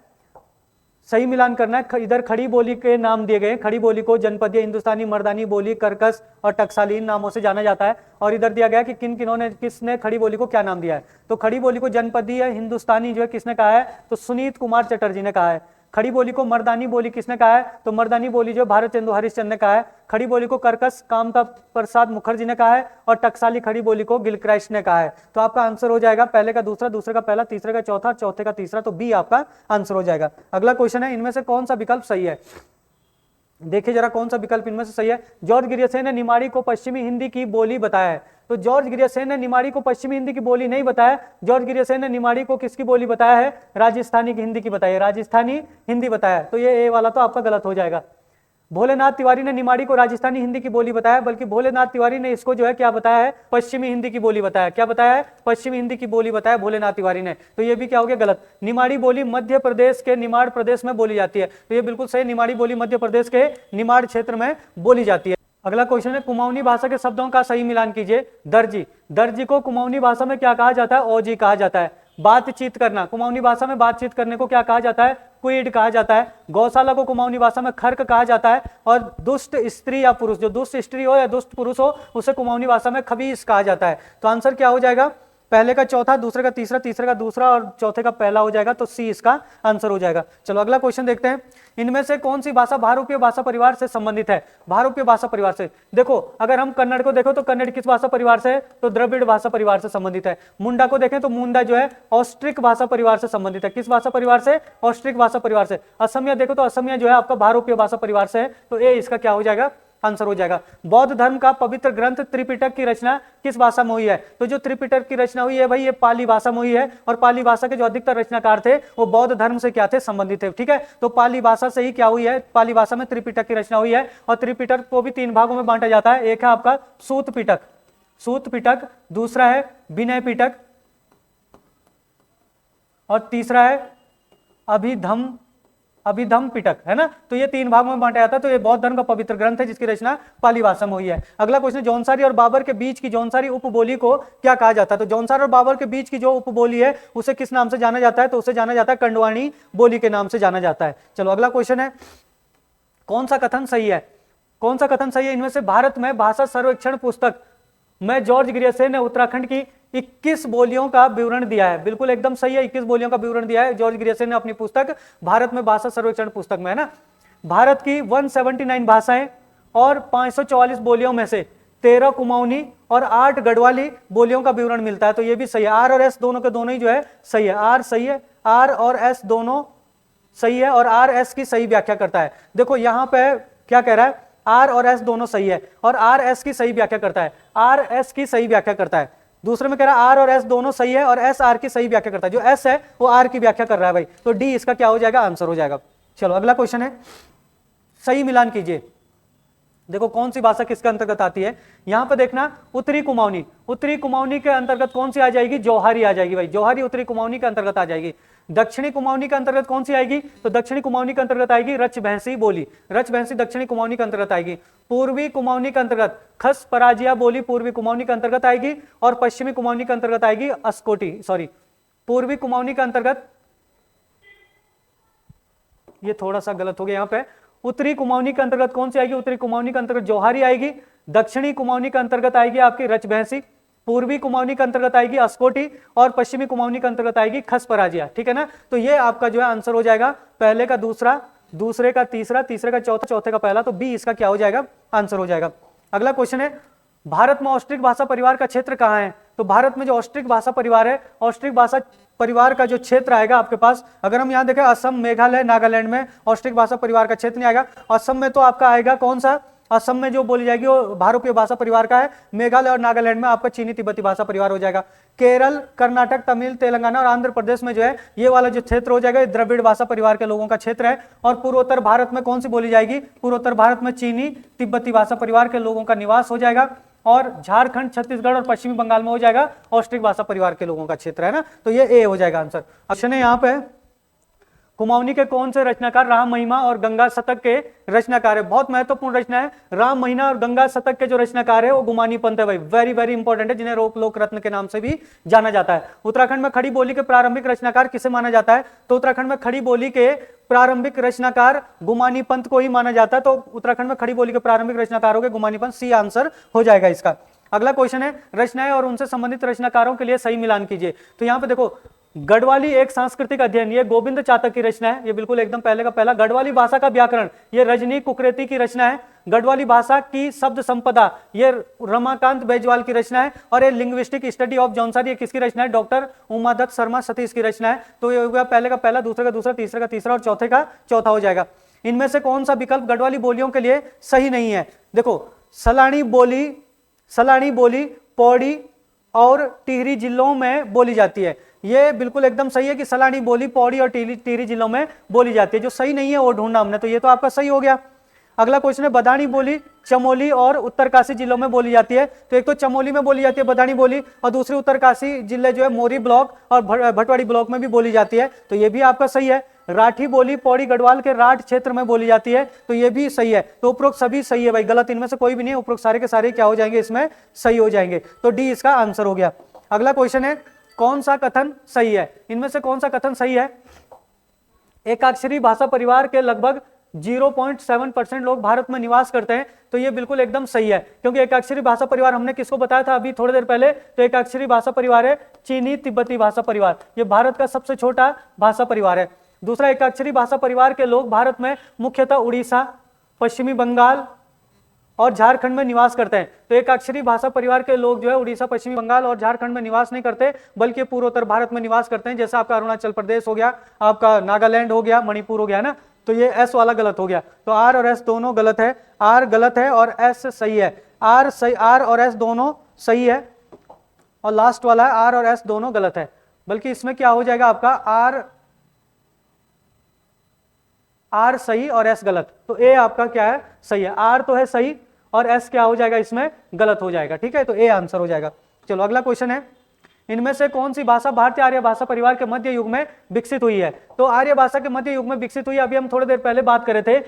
सही मिलान करना है। इधर खड़ी बोली के नाम दिए गए, खड़ी बोली को जनपदीय, हिंदुस्तानी, मर्दानी बोली, कर्कश और टकसाली नामों से जाना जाता है। और इधर दिया गया कि किसने खड़ी बोली को क्या नाम दिया है। तो खड़ी बोली को जनपदीय हिंदुस्तानी जो है किसने कहा है, तो सुनीत कुमार चटर्जी ने कहा है। खड़ी बोली को मर्दानी बोली किसने कहा है, तो मर्दानी बोली जो भारत चंद्र हरिश्चंद्र ने कहा है। खड़ी बोली को कर्कश कामता प्रसाद मुखर्जी ने कहा है, और टकसाली खड़ी बोली को गिलक्राइस्ट ने कहा है। तो आपका आंसर हो जाएगा पहले का दूसरा, दूसरे का पहला, तीसरे का चौथा, चौथे का तीसरा, तो बी आपका आंसर हो जाएगा। अगला क्वेश्चन है, इनमें से कौन सा विकल्प सही है। देखिए जरा कौन सा विकल्प इनमें से सही है। जॉर्ज ग्रियर्सन ने निमाड़ी को पश्चिमी हिंदी की बोली बताया है। तो जॉर्ज ग्रियर्सन ने निमाड़ी को पश्चिमी हिंदी की बोली नहीं बताया, जॉर्ज ग्रियर्सन ने निमाड़ी को किसकी बोली बताया है, राजस्थानी की हिंदी की बताई है, राजस्थानी हिंदी बताया। तो ये ए वाला तो आपका गलत हो जाएगा। भोलेनाथ तिवारी ने निमाड़ी को राजस्थानी हिंदी की बोली बताया, बल्कि भोलेनाथ तिवारी ने इसको जो है क्या बताया है, पश्चिमी हिंदी की बोली बताया। क्या बताया है, पश्चिमी हिंदी की बोली बताया भोलेनाथ तिवारी ने। तो ये भी क्या हो गया, गलत। निमाड़ी बोली मध्य प्रदेश के निमाड़ प्रदेश में बोली जाती है, तो ये बिल्कुल सही, निमाड़ी बोली मध्य प्रदेश के निमाड़ क्षेत्र में बोली जाती है। अगला क्वेश्चन है, कुमाऊनी भाषा के शब्दों का सही मिलान कीजिए। दर्जी, दर्जी को कुमाऊनी भाषा में क्या कहा जाता है, ओजी कहा जाता है। बातचीत करना, कुमाऊनी भाषा में बातचीत करने को क्या कहा जाता है, क्वीड कहा जाता है। गौशाला को कुमाऊनी भाषा में खर्क कहा जाता है। और दुष्ट स्त्री या पुरुष, जो दुष्ट स्त्री हो या दुष्ट पुरुष हो, उसे कुमाऊनी भाषा में खबीस कहा जाता है। तो आंसर क्या हो जाएगा, पहले का चौथा, दूसरे का तीसरा, तीसरे का दूसरा और चौथे का पहला हो जाएगा, तो सी इसका आंसर हो जाएगा। चलो अगला क्वेश्चन देखते हैं, इनमें से कौन सी भाषा भारतीय भाषा परिवार से संबंधित है? भारतीय भाषा परिवार से, देखो अगर हम कन्नड़ को देखो तो कन्नड़ किस भाषा परिवार से है? तो द्रविड़ भाषा परिवार से संबंधित है। मुंडा को देखें तो मुंडा जो है ऑस्ट्रिक भाषा परिवार से संबंधित है। किस भाषा परिवार से? ऑस्ट्रिक भाषा परिवार से। असमिया देखो तो असमिया जो है आपका भारतीय भाषा परिवार से है, तो ए इसका क्या हो जाएगा? आंसर हो जाएगा। बौद्ध धर्म का पवित्र ग्रंथ त्रिपिटक की रचना किस भाषा में हुई है? तो जो त्रिपिटक की रचना हुई है भाई, ये पाली भाषा में हुई है, और पाली भाषा के जो अधिकतर रचनाकार थे वो बौद्ध धर्म से क्या थे? संबंधित थे। ठीक है, तो पाली भाषा से ही क्या हुई है? पाली भाषा में त्रिपिटक की रचना हुई है। और त्रिपिटक को भी 3 भागों में बांटा जाता है। एक है आपका सूत पिटक, सूत पिटक, दूसरा है विनय पिटक, और तीसरा है अभिधम पिटक, है ना। तो ये 3 भागों में बांटा जाता है। तो ये बौद्ध धर्म का पवित्र ग्रंथ है जिसकी रचना पाली भाषा में हुई है। अगला क्वेश्चन, जौनसारी और बाबर के बीच की जौनसारी उपबोली को क्या कहा जाता है? तो जौनसारी और बाबर के बीच की जो उपबोली है उसे किस नाम से जाना जाता है? तो उसे जाना जाता है कंडवाणी बोली के नाम से जाना जाता है। चलो अगला क्वेश्चन है, कौन सा कथन सही है? कौन सा कथन सही है? इनमें से भारत में भाषा सर्वेक्षण पुस्तक में जॉर्ज ग्रियर्सन ने उत्तराखंड की 21 बोलियों का विवरण दिया है। बिल्कुल एकदम सही है, 21 बोलियों का विवरण दिया है जॉर्ज ग्रियर्सन ने अपनी पुस्तक भारत में भाषा सर्वेक्षण पुस्तक में, है ना। भारत की 179 भाषाएं और 544 बोलियों में से 13 कुमाऊनी और 8 गढ़वाली बोलियों का विवरण मिलता है। तो ये भी सही है। आर और एस दोनों के दोनों ही जो है सही है। आर सही है, आर और एस दोनों सही है, और आर एस की सही व्याख्या करता है। देखो यहां पे क्या कह रहा है, आर और एस दोनों सही है, और आर एस की सही व्याख्या करता है। आर एस की सही व्याख्या करता है। दूसरे में कह रहा है आर और एस दोनों सही है, और एस आर की सही व्याख्या करता है। जो एस है वो आर की व्याख्या कर रहा है भाई, तो डी इसका क्या हो जाएगा? आंसर हो जाएगा। चलो अगला क्वेश्चन है, सही मिलान कीजिए। देखो कौन सी भाषा किसके अंतर्गत आती है? यहां पर देखना, उत्तरी कुमाऊनी, उत्तरी कुमाऊनी के अंतर्गत कौन सी आ जाएगी? जौहरी आ जाएगी भाई, जौहरी उत्तरी कुमाऊनी के अंतर्गत आ जाएगी। दक्षिणी कुमाऊनी के अंतर्गत कौन सी आएगी? तो दक्षिणी कुमाऊनी के अंतर्गत आएगी रचभैंसी बोली, रचभैंसी दक्षिणी कुमाऊनी के अंतर्गत आएगी। पूर्वी कुमाऊनी के अंतर्गत खस पराजिया बोली पूर्वी कुमाऊनी के अंतर्गत आएगी, और पश्चिमी कुमाऊनी के अंतर्गत आएगी अस्कोटी, सॉरी पूर्वी कुमाऊनी के अंतर्गत, ये थोड़ा सा गलत हो गया यहाँ पे। उत्तरी कुमाऊनी के अंतर्गत कौन सी आएगी? उत्तरी कुमाऊनी के अंतर्गत जौहरी आएगी। दक्षिणी कुमाऊनी के अंतर्गत आएगी आपकी रचभैंसी, पूर्वी कुमाऊनी के अंतर्गत आएगी अस्कोटी, और पश्चिमी कुमाऊनी के अंतर्गत आएगी खस पराजिया। ठीक है ना, तो ये आपका जो है आंसर हो जाएगा। पहले का दूसरा, दूसरे का तीसरा, तीसरे का चौथा, चौथे का पहला, तो बी इसका क्या हो जाएगा? आंसर हो जाएगा। अगला क्वेश्चन है, भारत में ऑस्ट्रिक भाषा परिवार का क्षेत्र कहाँ है? तो भारत में जो ऑस्ट्रिक भाषा परिवार है, ऑस्ट्रिक भाषा परिवार का जो क्षेत्र आएगा आपके पास, अगर हम यहाँ देखें असम, मेघालय, नागालैंड में ऑस्ट्रिक भाषा परिवार का क्षेत्र नहीं आएगा। असम में तो आपका आएगा कौन सा? असम में जो बोली जाएगी वो भारतीय भाषा परिवार का है। मेघालय और नागालैंड में आपका चीनी तिब्बती भाषा परिवार हो जाएगा। केरल, कर्नाटक, तमिल, तेलंगाना और आंध्र प्रदेश में जो है ये वाला जो क्षेत्र हो जाएगा ये द्रविड़ भाषा परिवार के लोगों का क्षेत्र है। और पूर्वोत्तर भारत में कौन सी बोली जाएगी? पूर्वोत्तर भारत में चीनी तिब्बती भाषा परिवार के लोगों का निवास हो जाएगा। और झारखंड, छत्तीसगढ़ और पश्चिमी बंगाल में हो जाएगा ऑस्ट्रिक भाषा परिवार के लोगों का क्षेत्र, है ना। तो ये ए हो जाएगा आंसर। ऑप्शन है यहाँ पे, कुमाऊनी के कौन से रचनाकार राम महिमा और गंगा शतक के रचनाकार है? बहुत महत्वपूर्ण रचना है। राम महिमा और गंगा शतक के जो रचनाकार है वो गुमानी पंत है भाई, वेरी वेरी इंपॉर्टेंट है, जिन्हें लोक रत्न के नाम से भी जाना जाता है। उत्तराखंड में खड़ी बोली के प्रारंभिक रचनाकार किसे माना जाता है? तो उत्तराखंड में खड़ी बोली के प्रारंभिक रचनाकार गुमानी पंत को ही माना जाता है। तो उत्तराखंड में खड़ी बोली के प्रारंभिक रचनाकार हो गए गुमानी पंत, सी आंसर हो जाएगा इसका। अगला क्वेश्चन है, रचनाएं और उनसे संबंधित रचनाकारों के लिए सही मिलान कीजिए। तो यहाँ पे देखो, गढ़वाली एक सांस्कृतिक अध्ययन, ये गोविंद चातक की रचना है, ये बिल्कुल एकदम पहले का पहला। गढ़वाली भाषा का व्याकरण, ये रजनी कुकरेती की रचना है। गढ़वाली भाषा की शब्द संपदा, ये रमाकांत बैजवाल की रचना है। और ये लिंग्विस्टिक स्टडी ऑफ जौनसारी, ये किसकी रचना है? डॉक्टर उमादत्त शर्मा सतीश की रचना है। तो ये हुआ पहले का पहला, दूसरे का दूसरा, तीसरे का तीसरा और चौथे का चौथा हो जाएगा। इनमें से कौन सा विकल्प गढ़वाली बोलियों के लिए सही नहीं है? देखो, सलानी बोली पौड़ी और टिहरी जिलों में बोली जाती है। ये बिल्कुल एकदम सही है कि सलानी बोली पौड़ी और टिहरी जिलों में बोली जाती है। जो सही नहीं है वो ढूंढना हमने, तो ये तो आपका सही हो गया। अगला क्वेश्चन है, बदानी बोली चमोली और उत्तरकाशी जिलों में बोली जाती है। तो एक तो चमोली में बोली जाती है बदानी बोली, और दूसरी उत्तरकाशी जिले जो है मोरी ब्लॉक और भटवाड़ी ब्लॉक में भी बोली जाती है। तो ये भी आपका सही है। राठी बोली पौड़ी गढ़वाल के राठ क्षेत्र में बोली जाती है, तो ये भी सही है। तो उपरोक्त सभी सही है भाई, गलत इनमें से कोई भी नहीं है। उपरोक्त सारे के सारे क्या हो जाएंगे? इसमें सही हो जाएंगे। तो डी इसका आंसर हो गया। अगला क्वेश्चन है, कौन सा कथन सही है? इनमें से कौन सा कथन सही है? एकाक्षरी भाषा परिवार के लगभग 0.7% लोग भारत में निवास करते हैं। तो ये बिल्कुल एकदम सही है, क्योंकि एकाक्षरी भाषा परिवार हमने किसको बताया था अभी थोड़ी देर पहले, तो एकाक्षरी भाषा परिवार है चीनी तिब्बती भाषा परिवार, ये भारत का सबसे छोटा भाषा परिवार है। दूसरा, एकाक्षरी भाषा परिवार के लोग भारत में मुख्यतः उड़ीसा, पश्चिमी बंगाल और झारखंड में निवास करते हैं। तो एकाक्षरी भाषा परिवार के लोग जो है उड़ीसा, पश्चिमी बंगाल और झारखंड में निवास नहीं करते, बल्कि पूर्वोत्तर भारत में निवास करते हैं, जैसे आपका अरुणाचल प्रदेश हो गया, आपका नागालैंड हो गया, मणिपुर हो गया ना। तो ये एस वाला गलत हो गया, तो आर और एस दोनों गलत है, आर गलत है और एस सही है। आर सही, आर और एस दोनों सही है, और लास्ट वाला है आर और एस दोनों गलत है। बल्कि इसमें क्या हो जाएगा आपका, आर सही और एस गलत, तो ए आपका क्या है, सही है। आर तो है सही और एस क्या हो जाएगा, इसमें गलत हो जाएगा, ठीक है, तो ए आंसर हो जाएगा। चलो अगला क्वेश्चन है, इनमें से कौन सी भाषा भारतीय आर्य भाषा परिवार के मध्य युग में विकसित हुई है? तो आर्य भाषा के मध्य युग में विकसित हुई, अभी हम थोड़ी देर पहले बात कर रहे थे,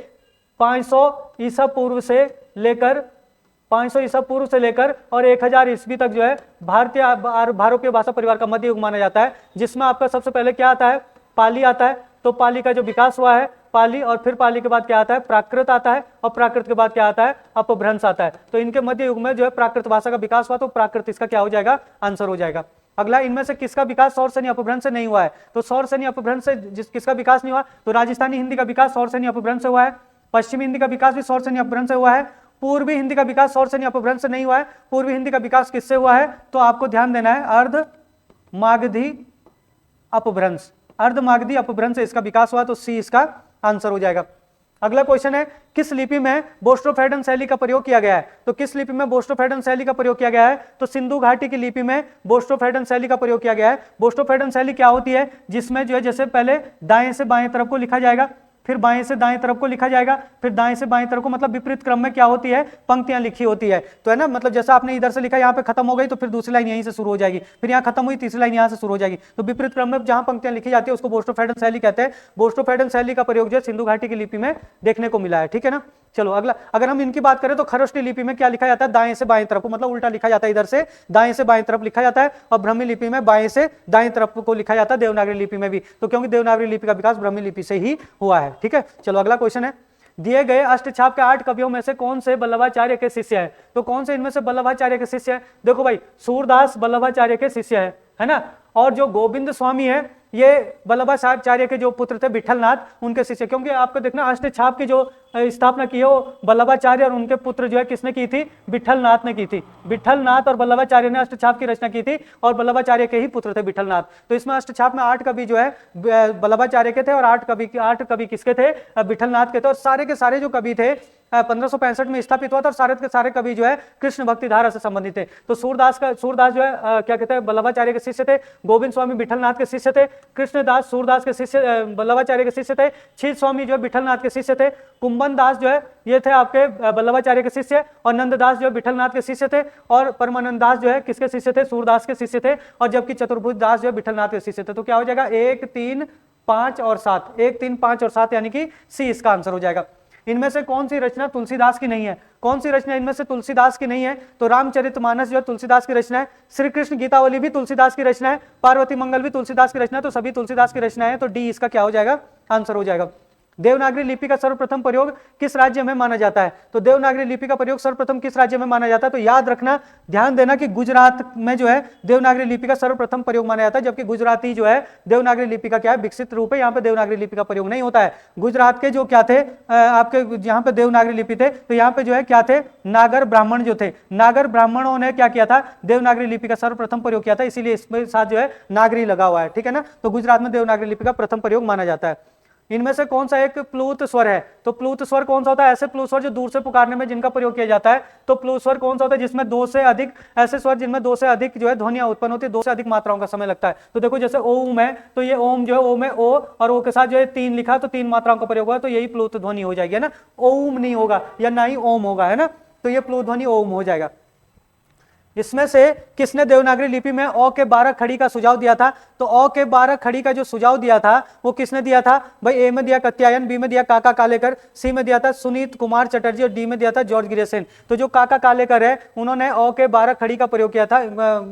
500 ईसा पूर्व से लेकर 500 ईसा पूर्व से लेकर और 1000 ईस्वी तक जो है भारतीय भाषा परिवार का मध्य युग माना जाता है, जिसमें आपका सबसे पहले क्या आता है, पाली आता है। तो पाली का जो विकास हुआ है, पाली, और फिर पाली के बाद क्या आता है, प्राकृत आता है, और प्राकृत के बाद क्या आता है, अपभ्रंश आता है। तो इनके मध्य युग में जो है प्राकृत भाषा का विकास हुआ, तो प्राकृत इसका क्या हो जाएगा, आंसर हो जाएगा। अगला, इनमें से किसका विकास सौर सैन्य अपभ्रंश से नहीं हुआ है? तो सौर सैन्य अपभ्रंश से किसका विकास नहीं हुआ? तो राजस्थानी हिंदी का विकास सौर सैन्य अपभ्रंश से हुआ है, पश्चिमी हिंदी का विकास भी सौर सैन्य अपभ्रंश से हुआ है, पूर्वी हिंदी का विकास सौर सैन्य अपभ्रंश से नहीं हुआ है। पूर्वी हिंदी का विकास किससे हुआ है? तो आपको ध्यान देना है, अर्ध मागधी अपभ्रंश, अर्ध मागधी अपभ्रंश से इसका विकास हुआ, तो सी इसका आंसर हो जाएगा। अगला क्वेश्चन है, किस लिपि में बोस्टोफेडन शैली का प्रयोग किया गया है? तो किस लिपि में बोस्टोफेडन शैली का प्रयोग किया गया है? तो सिंधु घाटी की लिपि में बोस्टोफेडन शैली का प्रयोग किया गया है। बोस्टोफेडन शैली क्या होती है? जिसमें जो है जैसे पहले दाएं से बाएं तरफ को लिखा जाएगा, फिर बाएं से दाएं तरफ को लिखा जाएगा, फिर दाएं से बाएं तरफ को, मतलब विपरीत क्रम में क्या होती है, पंक्तियां लिखी होती है। तो है ना, मतलब जैसा आपने इधर से लिखा यहाँ पे खत्म हो गई, तो फिर दूसरी लाइन यहीं से शुरू हो जाएगी, फिर यहाँ खत्म हुई तीसरी लाइन यहाँ से शुरू हो जाएगी। तो विपरीत क्रम में जहां पंक्तियां लिखी जाती है उसको बोस्टोफेडन शैली कहते हैं। बोस्टोफेडन शैली का प्रयोग जो सिंधु घाटी की लिपि में देखने को मिला है, ठीक है ना। चलो अगला, अगर हम इनकी बात करें तो खरोष्टी लिपि में क्या लिखा जाता है, दाएं से बाएं तरफ को, मतलब उल्टा लिखा जाता है, इधर से दाएं से बाएं तरफ लिखा जाता है, और ब्राह्मी लिपि में बाएं से दाएं तरफ को लिखा जाता है, देवनागरी लिपि में भी, तो क्योंकि देवनागरी लिपि का विकास ब्राह्मी लिपि से ही हुआ है, ठीक है। चलो अगला क्वेश्चन है, दिए गए अष्टछाप के 8 कवियों में से कौन से वल्लभाचार्य के शिष्य हैं? तो कौन से इनमें से वल्लभाचार्य के शिष्य हैं? देखो भाई, सूरदास वल्लभाचार्य के शिष्य है ना, और जो गोविंद स्वामी है ये वल्लभाचार्य के जो पुत्र थे विठलनाथ, उनके शिष्य। क्योंकि आपको देखना अष्टछाप की जो स्थापना की है वो वल्लभाचार्य और उनके पुत्र जो है किसने की थी, विठलनाथ ने की थी। विठलनाथ और वल्लभाचार्य ने अष्टछाप की रचना की थी, और वल्लभाचार्य के ही पुत्र थे विठलनाथ। तो इसमें अष्टछाप में 8 कवि जो है वल्लभाचार्य के थे, और 8 कवि किसके थे, विठलनाथ के थे। और सारे के सारे जो कवि थे 1565 में स्थापित हुआ था, और सारे के सारे कवि जो है कृष्ण भक्ति धारा से संबंधित थे। तो सूरदास जो है क्या कहते हैं, वल्लभाचार्य के शिष्य थे। गोविंद स्वामी विठलनाथ के शिष्य थे। कृष्णदास सूरदास के शिष्य वल्लभाचार्य के शिष्य थे। छीत स्वामी जो है विठलनाथ के शिष्य थे। कुंभन दास जो है ये थे आपके वल्लभाचार्य के शिष्य, और नंददास जो है विठलनाथ के शिष्य थे, और परमानंद दास जो है किसके शिष्य थे, सूरदास के शिष्य थे, और जबकि चतुर्भुज दास जो है विठलनाथ के शिष्य थे। तो क्या हो जाएगा, 1, 3, 5 और 7, 1, 3, 5 और 7, यानी कि सी इसका आंसर हो जाएगा। इनमें से कौन सी रचना तुलसीदास की नहीं है? कौन सी रचना इनमें से तुलसीदास की नहीं है? तो रामचरितमानस जो है तुलसीदास की रचना है, श्री कृष्ण गीतावली भी तुलसीदास की रचना है, पार्वती मंगल भी तुलसीदास की रचना है, तो सभी तुलसीदास की रचना है। तो डी इसका क्या हो जाएगा, आंसर हो जाएगा। देवनागरी लिपि का सर्वप्रथम प्रयोग किस राज्य में माना जाता है? तो देवनागरी लिपि का प्रयोग सर्वप्रथम किस राज्य में माना जाता है? तो याद रखना, ध्यान देना कि गुजरात में जो है देवनागरी लिपि का सर्वप्रथम प्रयोग माना जाता है, जबकि गुजराती जो है देवनागरी लिपि का क्या है, विकसित रूप है, यहाँ पे देवनागरी लिपि का प्रयोग नहीं होता है। गुजरात के जो क्या थे आपके यहाँ पे देवनागरी लिपि थे, तो यहाँ पे जो है क्या थे, नागर ब्राह्मण जो थे, नागर ब्राह्मणों ने क्या किया था, देवनागरी लिपि का सर्वप्रथम प्रयोग किया था, इसीलिए इसमें साथ जो है नागरी लगा हुआ है, ठीक है ना। तो गुजरात में देवनागरी लिपि का प्रथम प्रयोग माना जाता है। इनमें से कौन सा एक प्लूत स्वर है? तो प्लूत स्वर कौन सा होता है? ऐसे प्लूत स्वर जो दूर से पुकारने में जिनका प्रयोग किया जाता है। तो प्लूत स्वर कौन सा होता है? जिसमें 2 से अधिक, ऐसे स्वर जिनमें 2 से अधिक जो है ध्वनियां उत्पन्न होती है, 2 से अधिक मात्राओं का समय लगता है। तो देखो जैसे ओम है, तो ये ओम जो है, ओम में ओ और ओ के साथ जो है 3 लिखा, तो 3 मात्राओं का प्रयोग हुआ, तो यही प्लूत ध्वनि हो जाएगी, है ना। ओम नहीं होगा या ना ही ओम होगा, है ना, तो ये प्लूत ध्वनि ओम हो जाएगा। इसमें से किसने देवनागरी लिपि में ओ के 12 खड़ी का सुझाव दिया था? तो ओ के 12 खड़ी का जो सुझाव दिया था वो किसने दिया था भाई? ए में दिया कात्यायन, बी में दिया काका कालेकर, सी में दिया था सुनीत कुमार चटर्जी, और डी में दिया था जॉर्ज गिरेसेन। तो जो काका कालेकर है उन्होंने ओ के 12 खड़ी का प्रयोग किया था,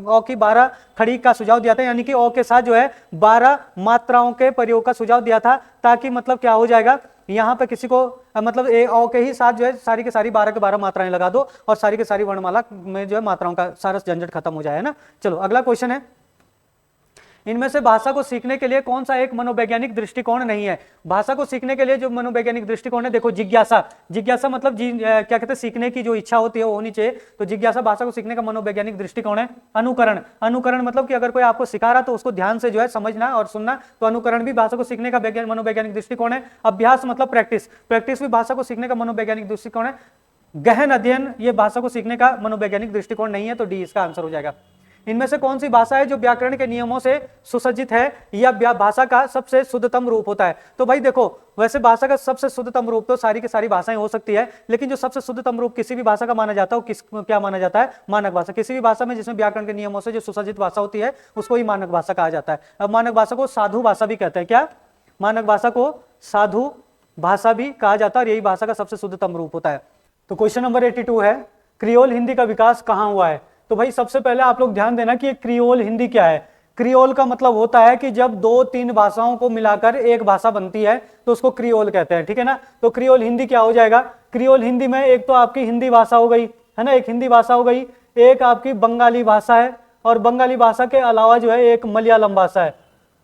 ओ की 12 खड़ी का सुझाव दिया था, यानी कि ओ के साथ जो है 12 मात्राओं के प्रयोग का सुझाव दिया था, ताकि मतलब क्या हो जाएगा, यहाँ पे किसी को मतलब ए औ के ही साथ जो है सारी के सारी 12 के 12 मात्राएं लगा दो और सारी के सारी वर्णमाला में जो है मात्राओं का सारा झंझट खत्म हो जाए, है ना। चलो अगला क्वेश्चन है, इनमें से भाषा को सीखने के लिए कौन सा एक मनोवैज्ञानिक दृष्टिकोण नहीं है। भाषा को सीखने के लिए जो मनोवैज्ञानिक दृष्टिकोण है, देखो जिज्ञासा, जिज्ञासा मतलब क्या कहते हैं, सीखने की जो इच्छा होती है वो होनी चाहिए, तो जिज्ञासा भाषा को सीखने का मनोवैज्ञानिक दृष्टिकोण है। अनुकरण, अनुकरण मतलब कि अगर कोई आपको सिखा रहा तो उसको ध्यान से जो है समझना और सुनना, तो अनुकरण भी भाषा को सीखने का मनोवैज्ञानिक दृष्टिकोण है। अभ्यास मतलब प्रैक्टिस, प्रैक्टिस भी भाषा को सीखने का मनोवैज्ञानिक दृष्टिकोण है। गहन अध्ययन ये भाषा को सीखने का मनोवैज्ञानिक दृष्टिकोण नहीं है, तो डी इसका आंसर हो जाएगा। इनमें से कौन सी भाषा है जो व्याकरण के नियमों से सुसज्जित है या भाषा का सबसे शुद्धतम रूप होता है। तो भाई देखो, वैसे भाषा का सबसे शुद्धतम रूप तो सारी की सारी भाषाएं हो सकती है, लेकिन जो सबसे शुद्धतम रूप किसी भी भाषा का माना जाता है वो क्या माना जाता है, मानक भाषा। किसी भी भाषा में जिसमें व्याकरण के नियमों से जो सुसज्जित भाषा होती है उसको ही मानक भाषा कहा जाता है। अब मानक भाषा को साधु भाषा भी कहते हैं। क्या, मानक भाषा को साधु भाषा भी कहा जाता है और यही भाषा का सबसे शुद्धतम रूप होता है। तो क्वेश्चन नंबर 82 है, क्रियोल हिंदी का विकास कहाँ हुआ है। तो भाई सबसे पहले आप लोग ध्यान देना कि ये क्रियोल हिंदी क्या है। क्रियोल का मतलब होता है कि जब 2-3 भाषाओं को मिलाकर एक भाषा बनती है तो उसको क्रियोल कहते हैं, ठीक है ना। तो क्रियोल हिंदी क्या हो जाएगा, क्रियोल हिंदी में एक तो आपकी हिंदी भाषा हो गई, है ना, एक हिंदी भाषा हो गई, एक आपकी बंगाली भाषा है, और बंगाली भाषा के अलावा जो है एक मलयालम भाषा है,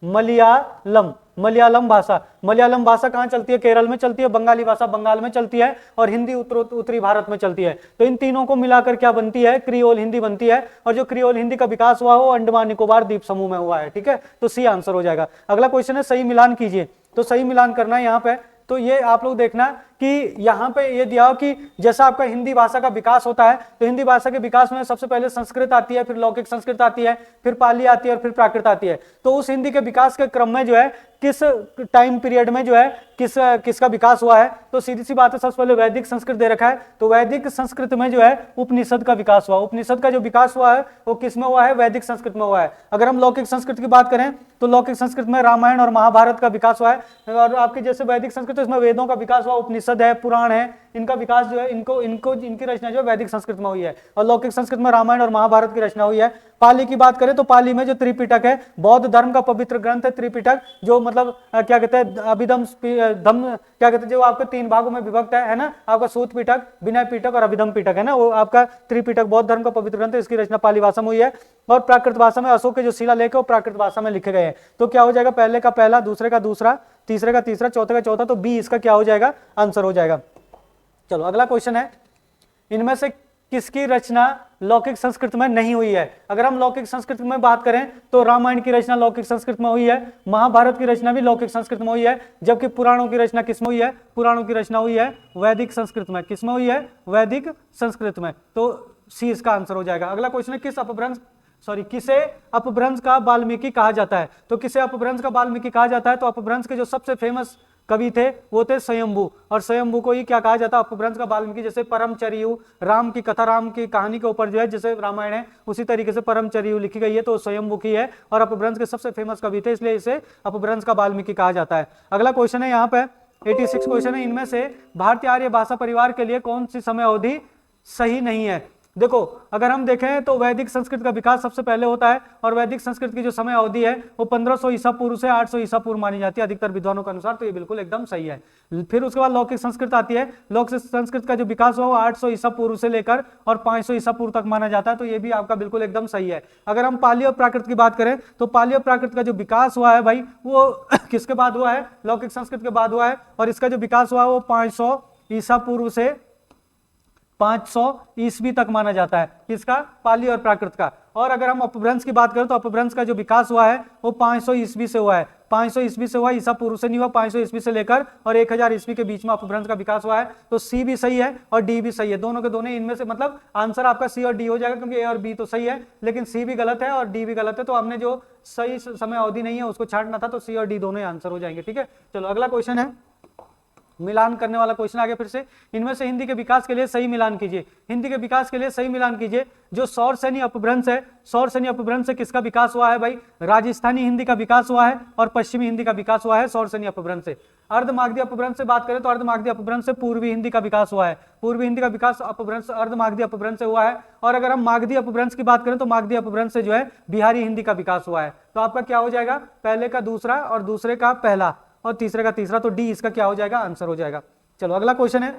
मलयालम भाषा। मलयालम भाषा कहाँ चलती है, केरल में चलती है, बंगाली भाषा बंगाल में चलती है, और हिंदी उत्तरी भारत में चलती है। तो इन तीनों को मिलाकर क्या बनती है, क्रियोल हिंदी बनती है। और जो क्रियोल हिंदी का विकास हुआ वो अंडमान निकोबार द्वीप समूह में हुआ है, ठीक है। तो सी आंसर हो जाएगा। अगला क्वेश्चन है, सही मिलान कीजिए। तो सही मिलान करना है यहाँ पे, तो ये आप लोग देखना कि यहाँ पे ये दिया हो कि जैसा आपका हिंदी भाषा का विकास होता है, तो हिंदी भाषा के विकास में सबसे पहले संस्कृत आती है, फिर लौकिक संस्कृत आती है, फिर पाली आती है और फिर प्राकृत आती है। तो उस हिंदी के विकास के क्रम में जो है किस टाइम पीरियड में जो है किसका विकास हुआ है, तो सीधी सी बात है, सबसे पहले वैदिक संस्कृत दे रखा है, तो वैदिक संस्कृत में जो है उपनिषद का विकास हुआ। उपनिषद का जो विकास हुआ है वो किस में हुआ है, वैदिक संस्कृत में हुआ है। अगर हम लौकिक संस्कृत की बात करें तो लौकिक संस्कृत में रामायण और महाभारत का विकास हुआ है, और आपकी जैसे वैदिक संस्कृत इसमें वेदों का विकास हुआ, उपनिषद है, पुराण है, इनका विकास जो है इनकी रचना जो है वैदिक संस्कृत में हुई है, और लौकिक संस्कृत में रामायण और महाभारत की रचना हुई है। पाली की बात करें तो पाली में जो त्रिपिटक है, बौद्ध धर्म का पवित्र ग्रंथ है त्रिपिटक, जो मतलब क्या कहते हैं, अभिधम धम्म क्या कहते हैं, जो आपके 3 भागों में विभक्त है ना, आपका सूत पिटक, विनय पिटक और अभिधम पिटक है ना, वो आपका त्रिपिटक बौद्ध धर्म का पवित्र ग्रंथ है, इसकी रचना पाली भाषा में हुई है। और प्राकृत भाषा में अशोक के जो शिलालेख है वो प्राकृत भाषा में लिखे गए हैं। तो क्या हो जाएगा, पहले का पहला, दूसरे का दूसरा, तीसरे का तीसरा, चौथे का चौथा, तो बी इसका क्या हो जाएगा, आंसर हो जाएगा। चलो अगला क्वेश्चन है, इनमें से किसकी रचना लौकिक संस्कृत में नहीं हुई है। अगर हम लौकिक संस्कृत में बात करें तो रामायण की रचना लौकिक संस्कृत में हुई है, महाभारत की रचना भी लौकिक संस्कृत में हुई है, जबकि पुराणों की रचना किस में हुई है, पुराणों की रचना हुई है वैदिक संस्कृत में। किस में हुई है, वैदिक संस्कृत में। तो सी इसका आंसर हो जाएगा। अगला क्वेश्चन है, किसे अपभ्रंश का वाल्मीकि कहा जाता है। तो किसे अपभ्रंश का वाल्मीकि कहा जाता है, तो अपभ्रंश के जो सबसे फेमस कवि थे वो थे स्वयंभू, और स्वयंभू को ही क्या कहा जाता है, अपभ्रंश का वाल्मीकि। जैसे परमचर्यु, राम की कथा, राम की कहानी के ऊपर जो है जैसे रामायण है, उसी तरीके से परमचर्यु लिखी गई है, तो स्वयंभू की है, और अपभ्रंश के सबसे फेमस कवि थे, इसलिए इसे अपभ्रंश का वाल्मीकि कहा जाता है। अगला क्वेश्चन है यहाँ पे 86 क्वेश्चन है, इनमें से भारतीय आर्य भाषा परिवार के लिए कौन सी समय अवधि सही नहीं है। देखो अगर हम देखें तो वैदिक संस्कृत का विकास सबसे पहले होता है, और वैदिक संस्कृत की जो समय अवधि है वो 1500 ईसा पूर्व से 800 ईसा पूर्व मानी जाती है अधिकतर विद्वानों के अनुसार, तो ये बिल्कुल एकदम सही है। फिर उसके बाद लौकिक संस्कृत आती है, लौकिक संस्कृत का जो विकास हुआ वो 800 ईसा पूर्व से लेकर और 500 ईसा पूर्व तक माना जाता है, तो ये भी आपका बिल्कुल एकदम सही है। अगर हम पाली और प्राकृत की बात करें तो पाली और प्राकृत का जो विकास हुआ है भाई वो किसके बाद हुआ है, लौकिक संस्कृत के बाद हुआ है, और इसका जो विकास हुआ वो 500 ईसा पूर्व से 500 ईस्वी तक माना जाता है, किसका, पाली और प्राकृत का। और अगर हम अपभ्रंश की बात करें तो अपभ्रंश का जो विकास हुआ है वो 500 ईस्वी से हुआ है, 500 ईस्वी से हुआ, ईसा पूर्व से नहीं हुआ, 500 ईस्वी से लेकर और 1000 ईस्वी के बीच में अपभ्रंश का विकास हुआ है। तो सी भी सही है और डी भी सही है, दोनों के दोनों इनमें से मतलब आंसर आपका सी और डी हो जाएगा, क्योंकि ए और बी तो सही है लेकिन सी भी गलत है और डी भी गलत है, तो हमने जो सही समय अवधि नहीं है उसको छांटना था, तो सी और डी दोनों ही आंसर हो जाएंगे। ठीक है, चलो अगला क्वेश्चन है, मिलान करने वाला क्वेश्चन आगे फिर से, इनमें से हिंदी के विकास के लिए सही मिलान कीजिए। हिंदी के विकास के लिए सही मिलान कीजिए। जो सौर सैनी अपभ्रंश है, सौर सैनी अपभ्रंश से किसका विकास हुआ है भाई, राजस्थानी हिंदी का विकास हुआ है और पश्चिमी हिंदी का विकास हुआ है सौर सैनी अपभ्रंश से। अर्धमागधी अपभ्रंश से बात करें तो अर्धमागधी अपभ्रंश से पूर्वी हिंदी का विकास हुआ है, पूर्वी हिंदी का विकास अपभ्रंश अर्धमागधी अपभ्रंश से हुआ है। और अगर हम मागधी अपभ्रंश की बात करें तो मागधी अपभ्रंश से जो है बिहारी हिंदी का विकास हुआ है। तो आपका क्या हो जाएगा, पहले का दूसरा और दूसरे का पहला, और तीसरे का तीसरा, तो डी इसका क्या हो जाएगा, आंसर हो जाएगा। चलो अगला क्वेश्चन है,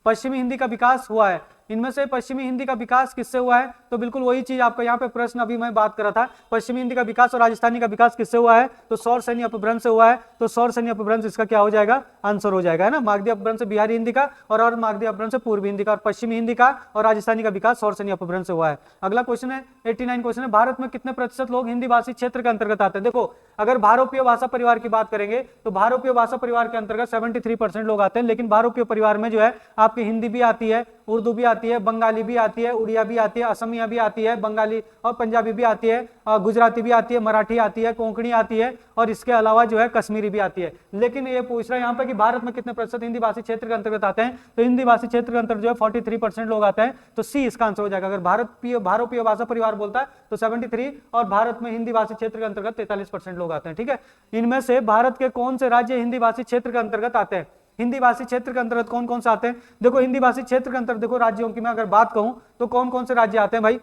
पश्चिमी हिंदी का विकास हुआ है, इनमें से पश्चिमी हिंदी का विकास किससे हुआ है? तो बिल्कुल वही चीज आपका यहाँ पे प्रश्न अभी मैं बात कर रहा था, पश्चिमी हिंदी का विकास और राजस्थानी का विकास किससे हुआ है? तो सौर सैन्य अपभ्रंश से हुआ है, तो सौर सैन्य अपभ्रंश इसका क्या हो जाएगा, आंसर हो जाएगा, है ना। मागधी अपभ्रंश से बिहारी हिंदी का और मागधी अपभ्रंश से पूर्वी हिंदी का, और पश्चिमी हिंदी का और राजस्थानी का विकास सौर सैन्य अपभ्रंश से हुआ है। अगला क्वेश्चन है 89 क्वेश्चन है, भारत में कितने प्रतिशत लोग हिंदी भाषी क्षेत्र के अंतर्गत आते हैं? देखो अगर भारोपीय भाषा परिवार की बात करेंगे तो भारोपीय भाषा परिवार के अंतर्गत 73% लोग आते हैं, लेकिन भारोपीय परिवार में जो है आपकी हिंदी भी आती है, उर्दू भी आती है, बंगाली भी आती है, उड़िया भी आती है, असमिया भी आती है, बंगाली और पंजाबी भी आती है, गुजराती भी आती है, मराठी आती है, कोंकणी आती है, और इसके अलावा जो है कश्मीरी भी आती है। लेकिन ये पूछ रहा है यहाँ पे कि भारत में कितने प्रतिशत हिंदी भाषी क्षेत्र के अंतर्गत आते हैं? तो हिंदी भाषी क्षेत्र के अंतर्गत जो है 43% लोग आते हैं, तो सी इसका आंसर हो जाएगा। अगर भारोपीय भाषा परिवार बोलता है तो 73, और भारत में हिंदी भाषी क्षेत्र के अंतर्गत 43% लोग आते हैं, ठीक है। इनमें से भारत के कौन से राज्य हिंदी भाषी क्षेत्र के अंतर्गत आते हैं? हिंदी भाषी क्षेत्र के अंतर्गत कौन कौन से आते हैं? देखो हिंदी भाषी क्षेत्र के अंतर्गत देखो राज्यों की मैं अगर बात कहूं तो कौन कौन से राज्य आते हैं भाई?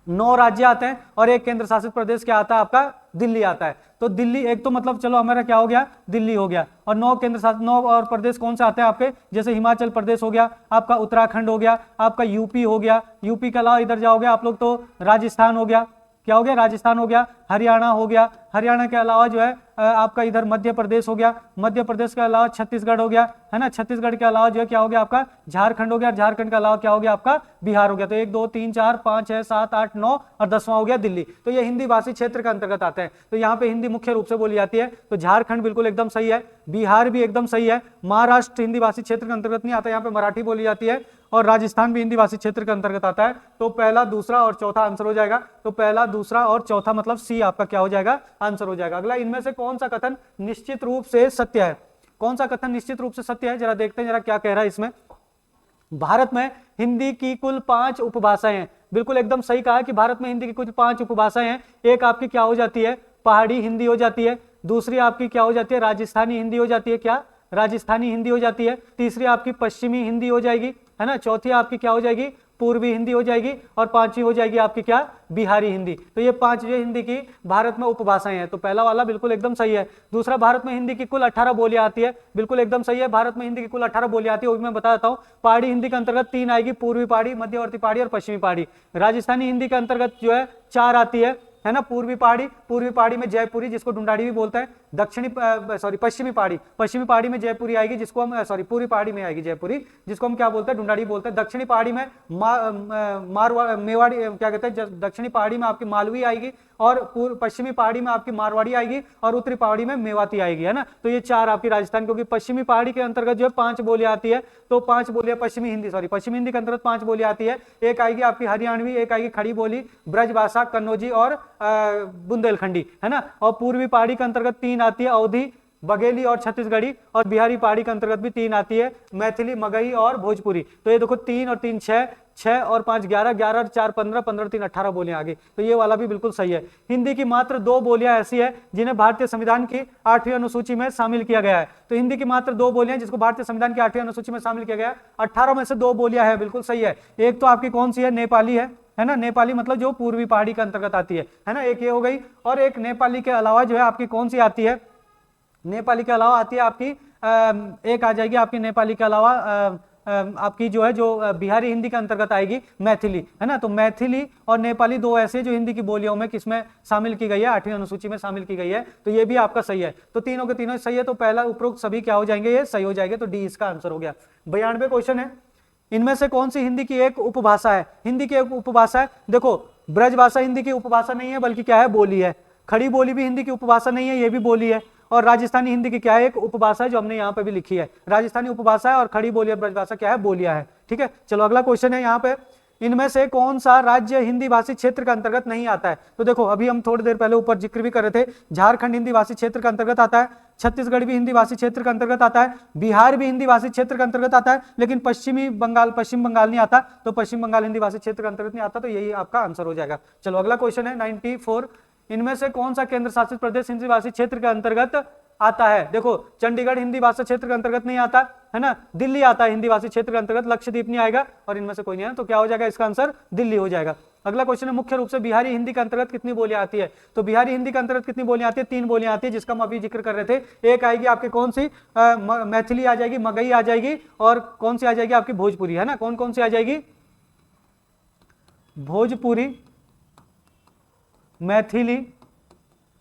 9 राज्य आते हैं और एक केंद्र शासित प्रदेश क्या आता है आपका? दिल्ली आता है। तो दिल्ली एक तो मतलब चलो हमारा क्या हो गया, दिल्ली हो गया, और 9 केंद्र शासित 9 और प्रदेश कौन से आते हैं आपके? जैसे हिमाचल प्रदेश हो गया, आपका उत्तराखंड हो गया, आपका यूपी हो गया, यूपी के अलावा इधर जाओगे आप लोग तो राजस्थान हो गया, क्या हो गया, राजस्थान हो गया, हरियाणा हो गया, हरियाणा के अलावा जो है आपका इधर मध्य प्रदेश हो गया, मध्य प्रदेश के अलावा छत्तीसगढ़ हो गया, है ना, छत्तीसगढ़ के अलावा जो है क्या हो गया आपका झारखंड हो गया, झारखंड के अलावा क्या हो गया आपका बिहार हो गया। तो 1 2 3 4 5 6 7 8 9 और 10वां हो गया दिल्ली। तो ये हिंदी भाषी क्षेत्र के अंतर्गत आते हैं। तो यहाँ पे हिंदी मुख्य रूप से बोली जाती है। तो झारखंड बिल्कुल एकदम सही है, बिहार भी एकदम सही है, महाराष्ट्र हिंदी भाषी क्षेत्र के अंतर्गत नहीं आता, यहाँ पे मराठी बोली जाती है, और राजस्थान भी हिंदी भाषी क्षेत्र के अंतर्गत आता है। तो पहला, दूसरा और चौथा आंसर हो जाएगा। तो पहला, दूसरा और चौथा मतलब सी आपका क्या हो जाएगा, आंसर हो जाएगा। अगला, इनमें से कौन सा कथन निश्चित रूप से सत्य है? कौन सा कथन निश्चित रूप से सत्य है? जरा देखते हैं जरा क्या कह रहा है इसमें। भारत में हिंदी की कुल 5 उपभाषाएं हैं। बिल्कुल एकदम सही कहा है कि भारत में हिंदी की कुछ 5 उपभाषाएं हैं। एक आपकी क्या हो जाती है, पहाड़ी हिंदी हो जाती है, दूसरी आपकी क्या हो जाती है, राजस्थानी हिंदी हो जाती है, क्या राजस्थानी हिंदी हो जाती है, तीसरी आपकी पश्चिमी हिंदी हो जाएगी, है ना, चौथी आपकी क्या हो जाएगी, पूर्वी हिंदी हो जाएगी, और 5वीं हो जाएगी आपकी क्या, बिहारी हिंदी। तो ये 5 जो हिंदी की भारत में उपभाषाएं हैं। तो पहला वाला बिल्कुल एकदम सही है। दूसरा, भारत में हिंदी की कुल 18 बोलियां आती है, बिल्कुल एकदम सही है, भारत में हिंदी की कुल 18 बोलियां आती है, वो भी मैं बता देता हूँ। पहाड़ी हिंदी के अंतर्गत 3 आएगी, पूर्वी पहाड़ी, मध्यवर्ती पहाड़ी और पश्चिमी पहाड़ी। राजस्थानी हिंदी के अंतर्गत जो है 4 आती है ना, पूर्वी पहाड़ी में जयपुरी जिसको ढूंढाड़ी भी बोलते हैं, पश्चिमी पहाड़ी में जयपुरी आएगी जिसको हम पूर्वी पहाड़ी में आएगी जयपुरी जिसको हम क्या बोलते हैं, ढूंढाड़ी बोलते हैं। दक्षिणी पहाड़ी में मेवाड़ी क्या कहते हैं, दक्षिणी पहाड़ी में आपकी मालवी आएगी, और पश्चिमी पहाड़ी में आपकी मारवाड़ी आएगी, और उत्तरी पहाड़ी में मेवाती आएगी, है ना। तो ये 4 आपकी राजस्थान, क्योंकि पश्चिमी पहाड़ी के अंतर्गत जो है 5 बोलियां आती है। तो 5 बोलियां पश्चिमी हिंदी के अंतर्गत 5 बोलियां आती है। एक आएगी आपकी हरियाणवी, एक आएगी खड़ी बोली, ब्रजभाषा, कन्नौजी और बुंदेलखंडी, है ना। और पूर्वी पहाड़ी के अंतर्गत 3 आती है, अवधी, बघेली और छत्तीसगढ़ी, और बिहारी पहाड़ी के अंतर्गत भी 3 आती है, मैथिली, मगही और भोजपुरी। तो ये देखो 3 और 3 6 और 5 11, 11 और 4 15, 15 और 3 18 बोलियां आ गई। तो ये वाला भी बिल्कुल सही है। हिंदी की मात्र 2 बोलियां ऐसी है जिन्हें भारतीय संविधान की 8वीं अनुसूची में शामिल किया गया है। तो हिंदी की मात्र 2 बोलियां जिसको भारतीय संविधान की 8वीं अनुसूची में शामिल किया गया है। 18 में से 2 बोलियां है, बिल्कुल सही है। एक तो आपकी कौन सी है, नेपाली है ना, नेपाली मतलब जो पूर्वी पहाड़ी के अंतर्गत आती है ना, एक ये हो गई। और एक नेपाली के अलावा जो है आपकी कौन सी आती है, नेपाली के अलावा आती है आपकी एक आ जाएगी आपकी नेपाली के अलावा आपकी जो है जो बिहारी हिंदी के अंतर्गत आएगी मैथिली, है ना। तो मैथिली और नेपाली 2 ऐसे जो हिंदी की बोलियों में किसमें शामिल की गई है, 8वीं अनुसूची में शामिल की गई है। तो ये भी आपका सही है। तो तीनों के तीनों सही है। तो पहला उपरोक्त सभी क्या हो जाएंगे, ये सही हो जाएंगे। तो डी इसका आंसर हो गया। 92 क्वेश्चन है, इनमें से कौन सी हिंदी की एक उपभाषा है? हिंदी की एक उपभाषा है, देखो ब्रजभाषा हिंदी की उपभाषा नहीं है बल्कि क्या है, बोली है। खड़ी बोली भी हिंदी की उपभाषा नहीं है, ये भी बोली है। और राजस्थानी हिंदी की क्या है, एक उपभाषा है जो हमने यहाँ पे भी लिखी है। राजस्थानी उपभाषा है और खड़ी बोली और ब्रजभाषा क्या है, बोलियां है। ठीक है, चलो अगला क्वेश्चन है यहाँ पे, इनमें से कौन सा राज्य हिंदी भाषी क्षेत्र के अंतर्गत नहीं आता है? तो देखो अभी हम थोड़ी देर पहले ऊपर जिक्र भी कर रहे थे, झारखंड हिंदी भाषी क्षेत्र के अंतर्गत आता है, छत्तीसगढ़ भी हिंदी भाषी क्षेत्र के अंतर्गत आता है, बिहार भी हिंदी भाषी क्षेत्र के अंतर्गत आता है, लेकिन पश्चिम बंगाल नहीं आता। तो पश्चिम बंगाल हिंदी भाषी क्षेत्र के अंतर्गत नहीं आता। तो यही आपका आंसर हो जाएगा। चलो अगला क्वेश्चन है 94, इनमें से कौन सा केंद्र शासित प्रदेश हिंदी भाषी क्षेत्र के अंतर्गत आता है? देखो चंडीगढ़ हिंदी भाषा क्षेत्र के अंतर्गत नहीं आता, है ना। दिल्ली आता है हिंदी भाषी क्षेत्र के अंतर्गत, लक्षद्वीप नहीं आएगा, और इनमें से कोई नहीं है। तो क्या हो जाएगा इसका आंसर, दिल्ली हो जाएगा। अगला क्वेश्चन है मुख्य रूप से बिहारी हिंदी के अंतर्गत कितनी बोलियां आती है। तो बिहारी हिंदी के अंतर्गत कितनी बोलियां आती है, 3 बोलियां आती है, जिसका हम अभी जिक्र कर रहे थे। एक आएगी आपकी कौन सी, मैथिली आ जाएगी, मगही आ जाएगी, और कौन सी आ जाएगी आपकी भोजपुरी, है ना। कौन कौन सी आ जाएगी, भोजपुरी, मैथिली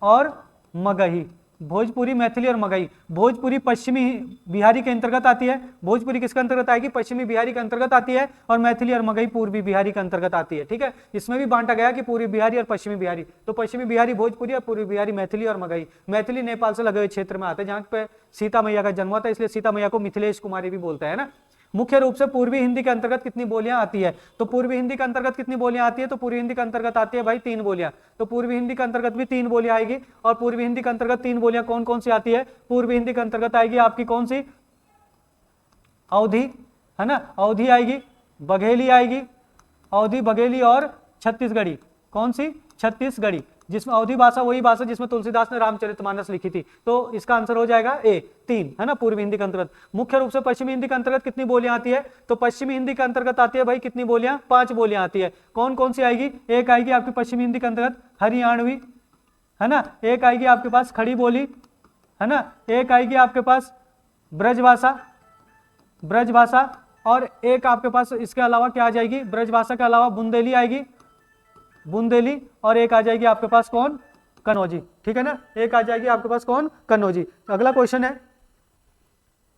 और मगही। भोजपुरी, मैथिली और मगही। भोजपुरी पश्चिमी बिहारी के अंतर्गत आती है, भोजपुरी किसके अंतर्गत आएगी, पश्चिमी बिहारी के अंतर्गत आती है, और मैथिली और मगही पूर्वी बिहारी के अंतर्गत आती है। ठीक है, इसमें भी बांटा गया कि पूर्वी बिहारी और पश्चिमी बिहारी। तो पश्चिमी बिहारी भोजपुरी और पूर्वी बिहारी मैथिली और मगही। मैथिली नेपाल से लगे हुए क्षेत्र में आते हैं, जहां पे सीता मैया का जन्म हुआ था, इसलिए सीता मैया को मिथिलेश कुमारी भी बोलते हैं ना। मुख्य रूप से पूर्वी हिंदी के अंतर्गत कितनी बोलियां आती है। तो पूर्वी हिंदी के अंतर्गत कितनी बोलियां आती है, तो पूर्वी हिंदी के अंतर्गत आती है भाई 3 बोलियां। तो पूर्वी हिंदी के अंतर्गत भी 3 बोलियां आएगी। और पूर्वी हिंदी के अंतर्गत 3 बोलियां कौन कौन सी आती है, पूर्वी हिंदी के अंतर्गत आएगी आपकी कौन सी, अवधी, है ना, अवधी आएगी, बघेली आएगी, अवधी, बघेली और छत्तीसगढ़ी। कौन सी, छत्तीसगढ़ी, जिसमें अवधी भाषा वही भाषा जिसमें तुलसीदास ने रामचरितमानस लिखी थी। तो इसका आंसर हो जाएगा ए 3, है ना, पूर्वी हिंदी के अंतर्गत। मुख्य रूप से पश्चिमी हिंदी के अंतर्गत कितनी बोलियां आती है, तो पश्चिमी हिंदी के अंतर्गत आती है भाई कितनी बोलियां, 5 बोलियां आती है। कौन कौन सी आएगी, एक आएगी आपकी पश्चिमी हिंदी के अंतर्गत हरियाणवी, है ना, एक आएगी आपके पास खड़ी बोली, है ना, एक आएगी आपके पास ब्रजभाषा, ब्रजभाषा, और एक आपके पास इसके अलावा क्या आ जाएगी, ब्रजभाषा के अलावा बुंदेली आएगी, बुंदेली, और एक आ जाएगी आपके पास कौन, कन्नौजी। ठीक है ना, एक आ जाएगी आपके पास कौन, कन्नौजी। अगला क्वेश्चन है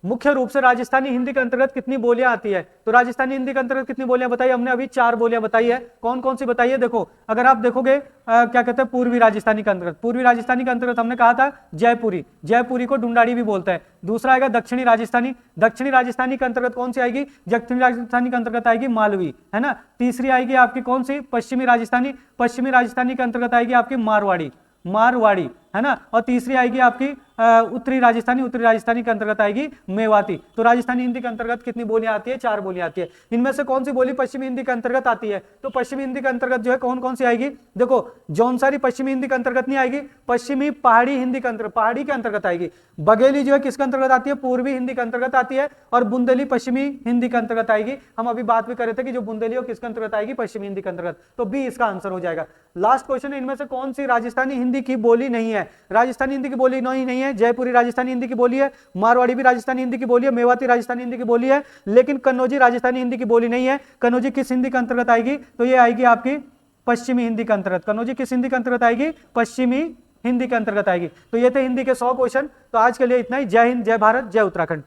मुख्य रूप से राजस्थानी हिंदी के अंतर्गत कितनी बोलियां आती है। तो राजस्थानी हिंदी के अंतर्गत कितनी बोलियां बताई हमने, अभी 4 बोलियां बताई है। कौन कौन सी बताई है, देखो अगर आप देखोगे क्या कहते हैं पूर्वी राजस्थानी के अंतर्गत, पूर्वी राजस्थानी के अंतर्गत हमने कहा था जयपुरी, जयपुरी को ढूंढाड़ी भी बोलता है। दूसरा आएगा दक्षिणी राजस्थानी, दक्षिणी राजस्थानी के अंतर्गत कौन सी आएगी, दक्षिणी राजस्थानी के अंतर्गत आएगी मालवी, है ना। तीसरी आएगी आपकी कौन सी, पश्चिमी राजस्थानी, पश्चिमी राजस्थानी के अंतर्गत आएगी आपकी मारवाड़ी, मारवाड़ी, है ना। और तीसरी आएगी आपकी उत्तरी राजस्थानी, उत्तरी राजस्थानी के अंतर्गत आएगी मेवाती। तो राजस्थानी हिंदी के अंतर्गत कितनी बोलियां आती है, 4 बोलियां आती है। इनमें से कौन सी बोली पश्चिमी हिंदी के अंतर्गत आती है, तो पश्चिमी हिंदी के अंतर्गत जो है कौन कौन सी आएगी, देखो जौनसारी पश्चिमी हिंदी के अंतर्गत नहीं आएगी, पश्चिमी पहाड़ी हिंदी के अंतर्गत, पहाड़ी के अंतर्गत आएगी। बघेली जो है किसके अंतर्गत आती है, पूर्वी हिंदी के अंतर्गत आती है। और बुंदेली पश्चिमी हिंदी के अंतर्गत आएगी। हम अभी बात भी कर रहे थे कि जो बुंदेली हो किसके अंतर्गत आएगी, पश्चिमी हिंदी के अंतर्गत। तो बी इसका आंसर हो जाएगा। लास्ट क्वेश्चन है, इनमें से कौन सी राजस्थानी हिंदी की बोली नहीं है। राजस्थानी हिंदी की बोली नहीं है, जयपुरी राजस्थानी हिंदी की बोली है, मारवाड़ी भी राजस्थानी हिंदी की बोली है, मेवाती राजस्थानी हिंदी की बोली है, लेकिन कन्नौजी राजस्थानी हिंदी की बोली नहीं है। कन्नौजी किस हिंदी के अंतर्गत आएगी, तो ये आएगी आपकी पश्चिमी हिंदी के अंतर्गत। कन्नौजी किस हिंदी के अंतर्गत आएगी, पश्चिमी हिंदी के अंतर्गत आएगी। तो ये थे हिंदी के 100 क्वेश्चन। तो आज के लिए इतना ही। जय हिंद, जय भारत, जय उत्तराखंड।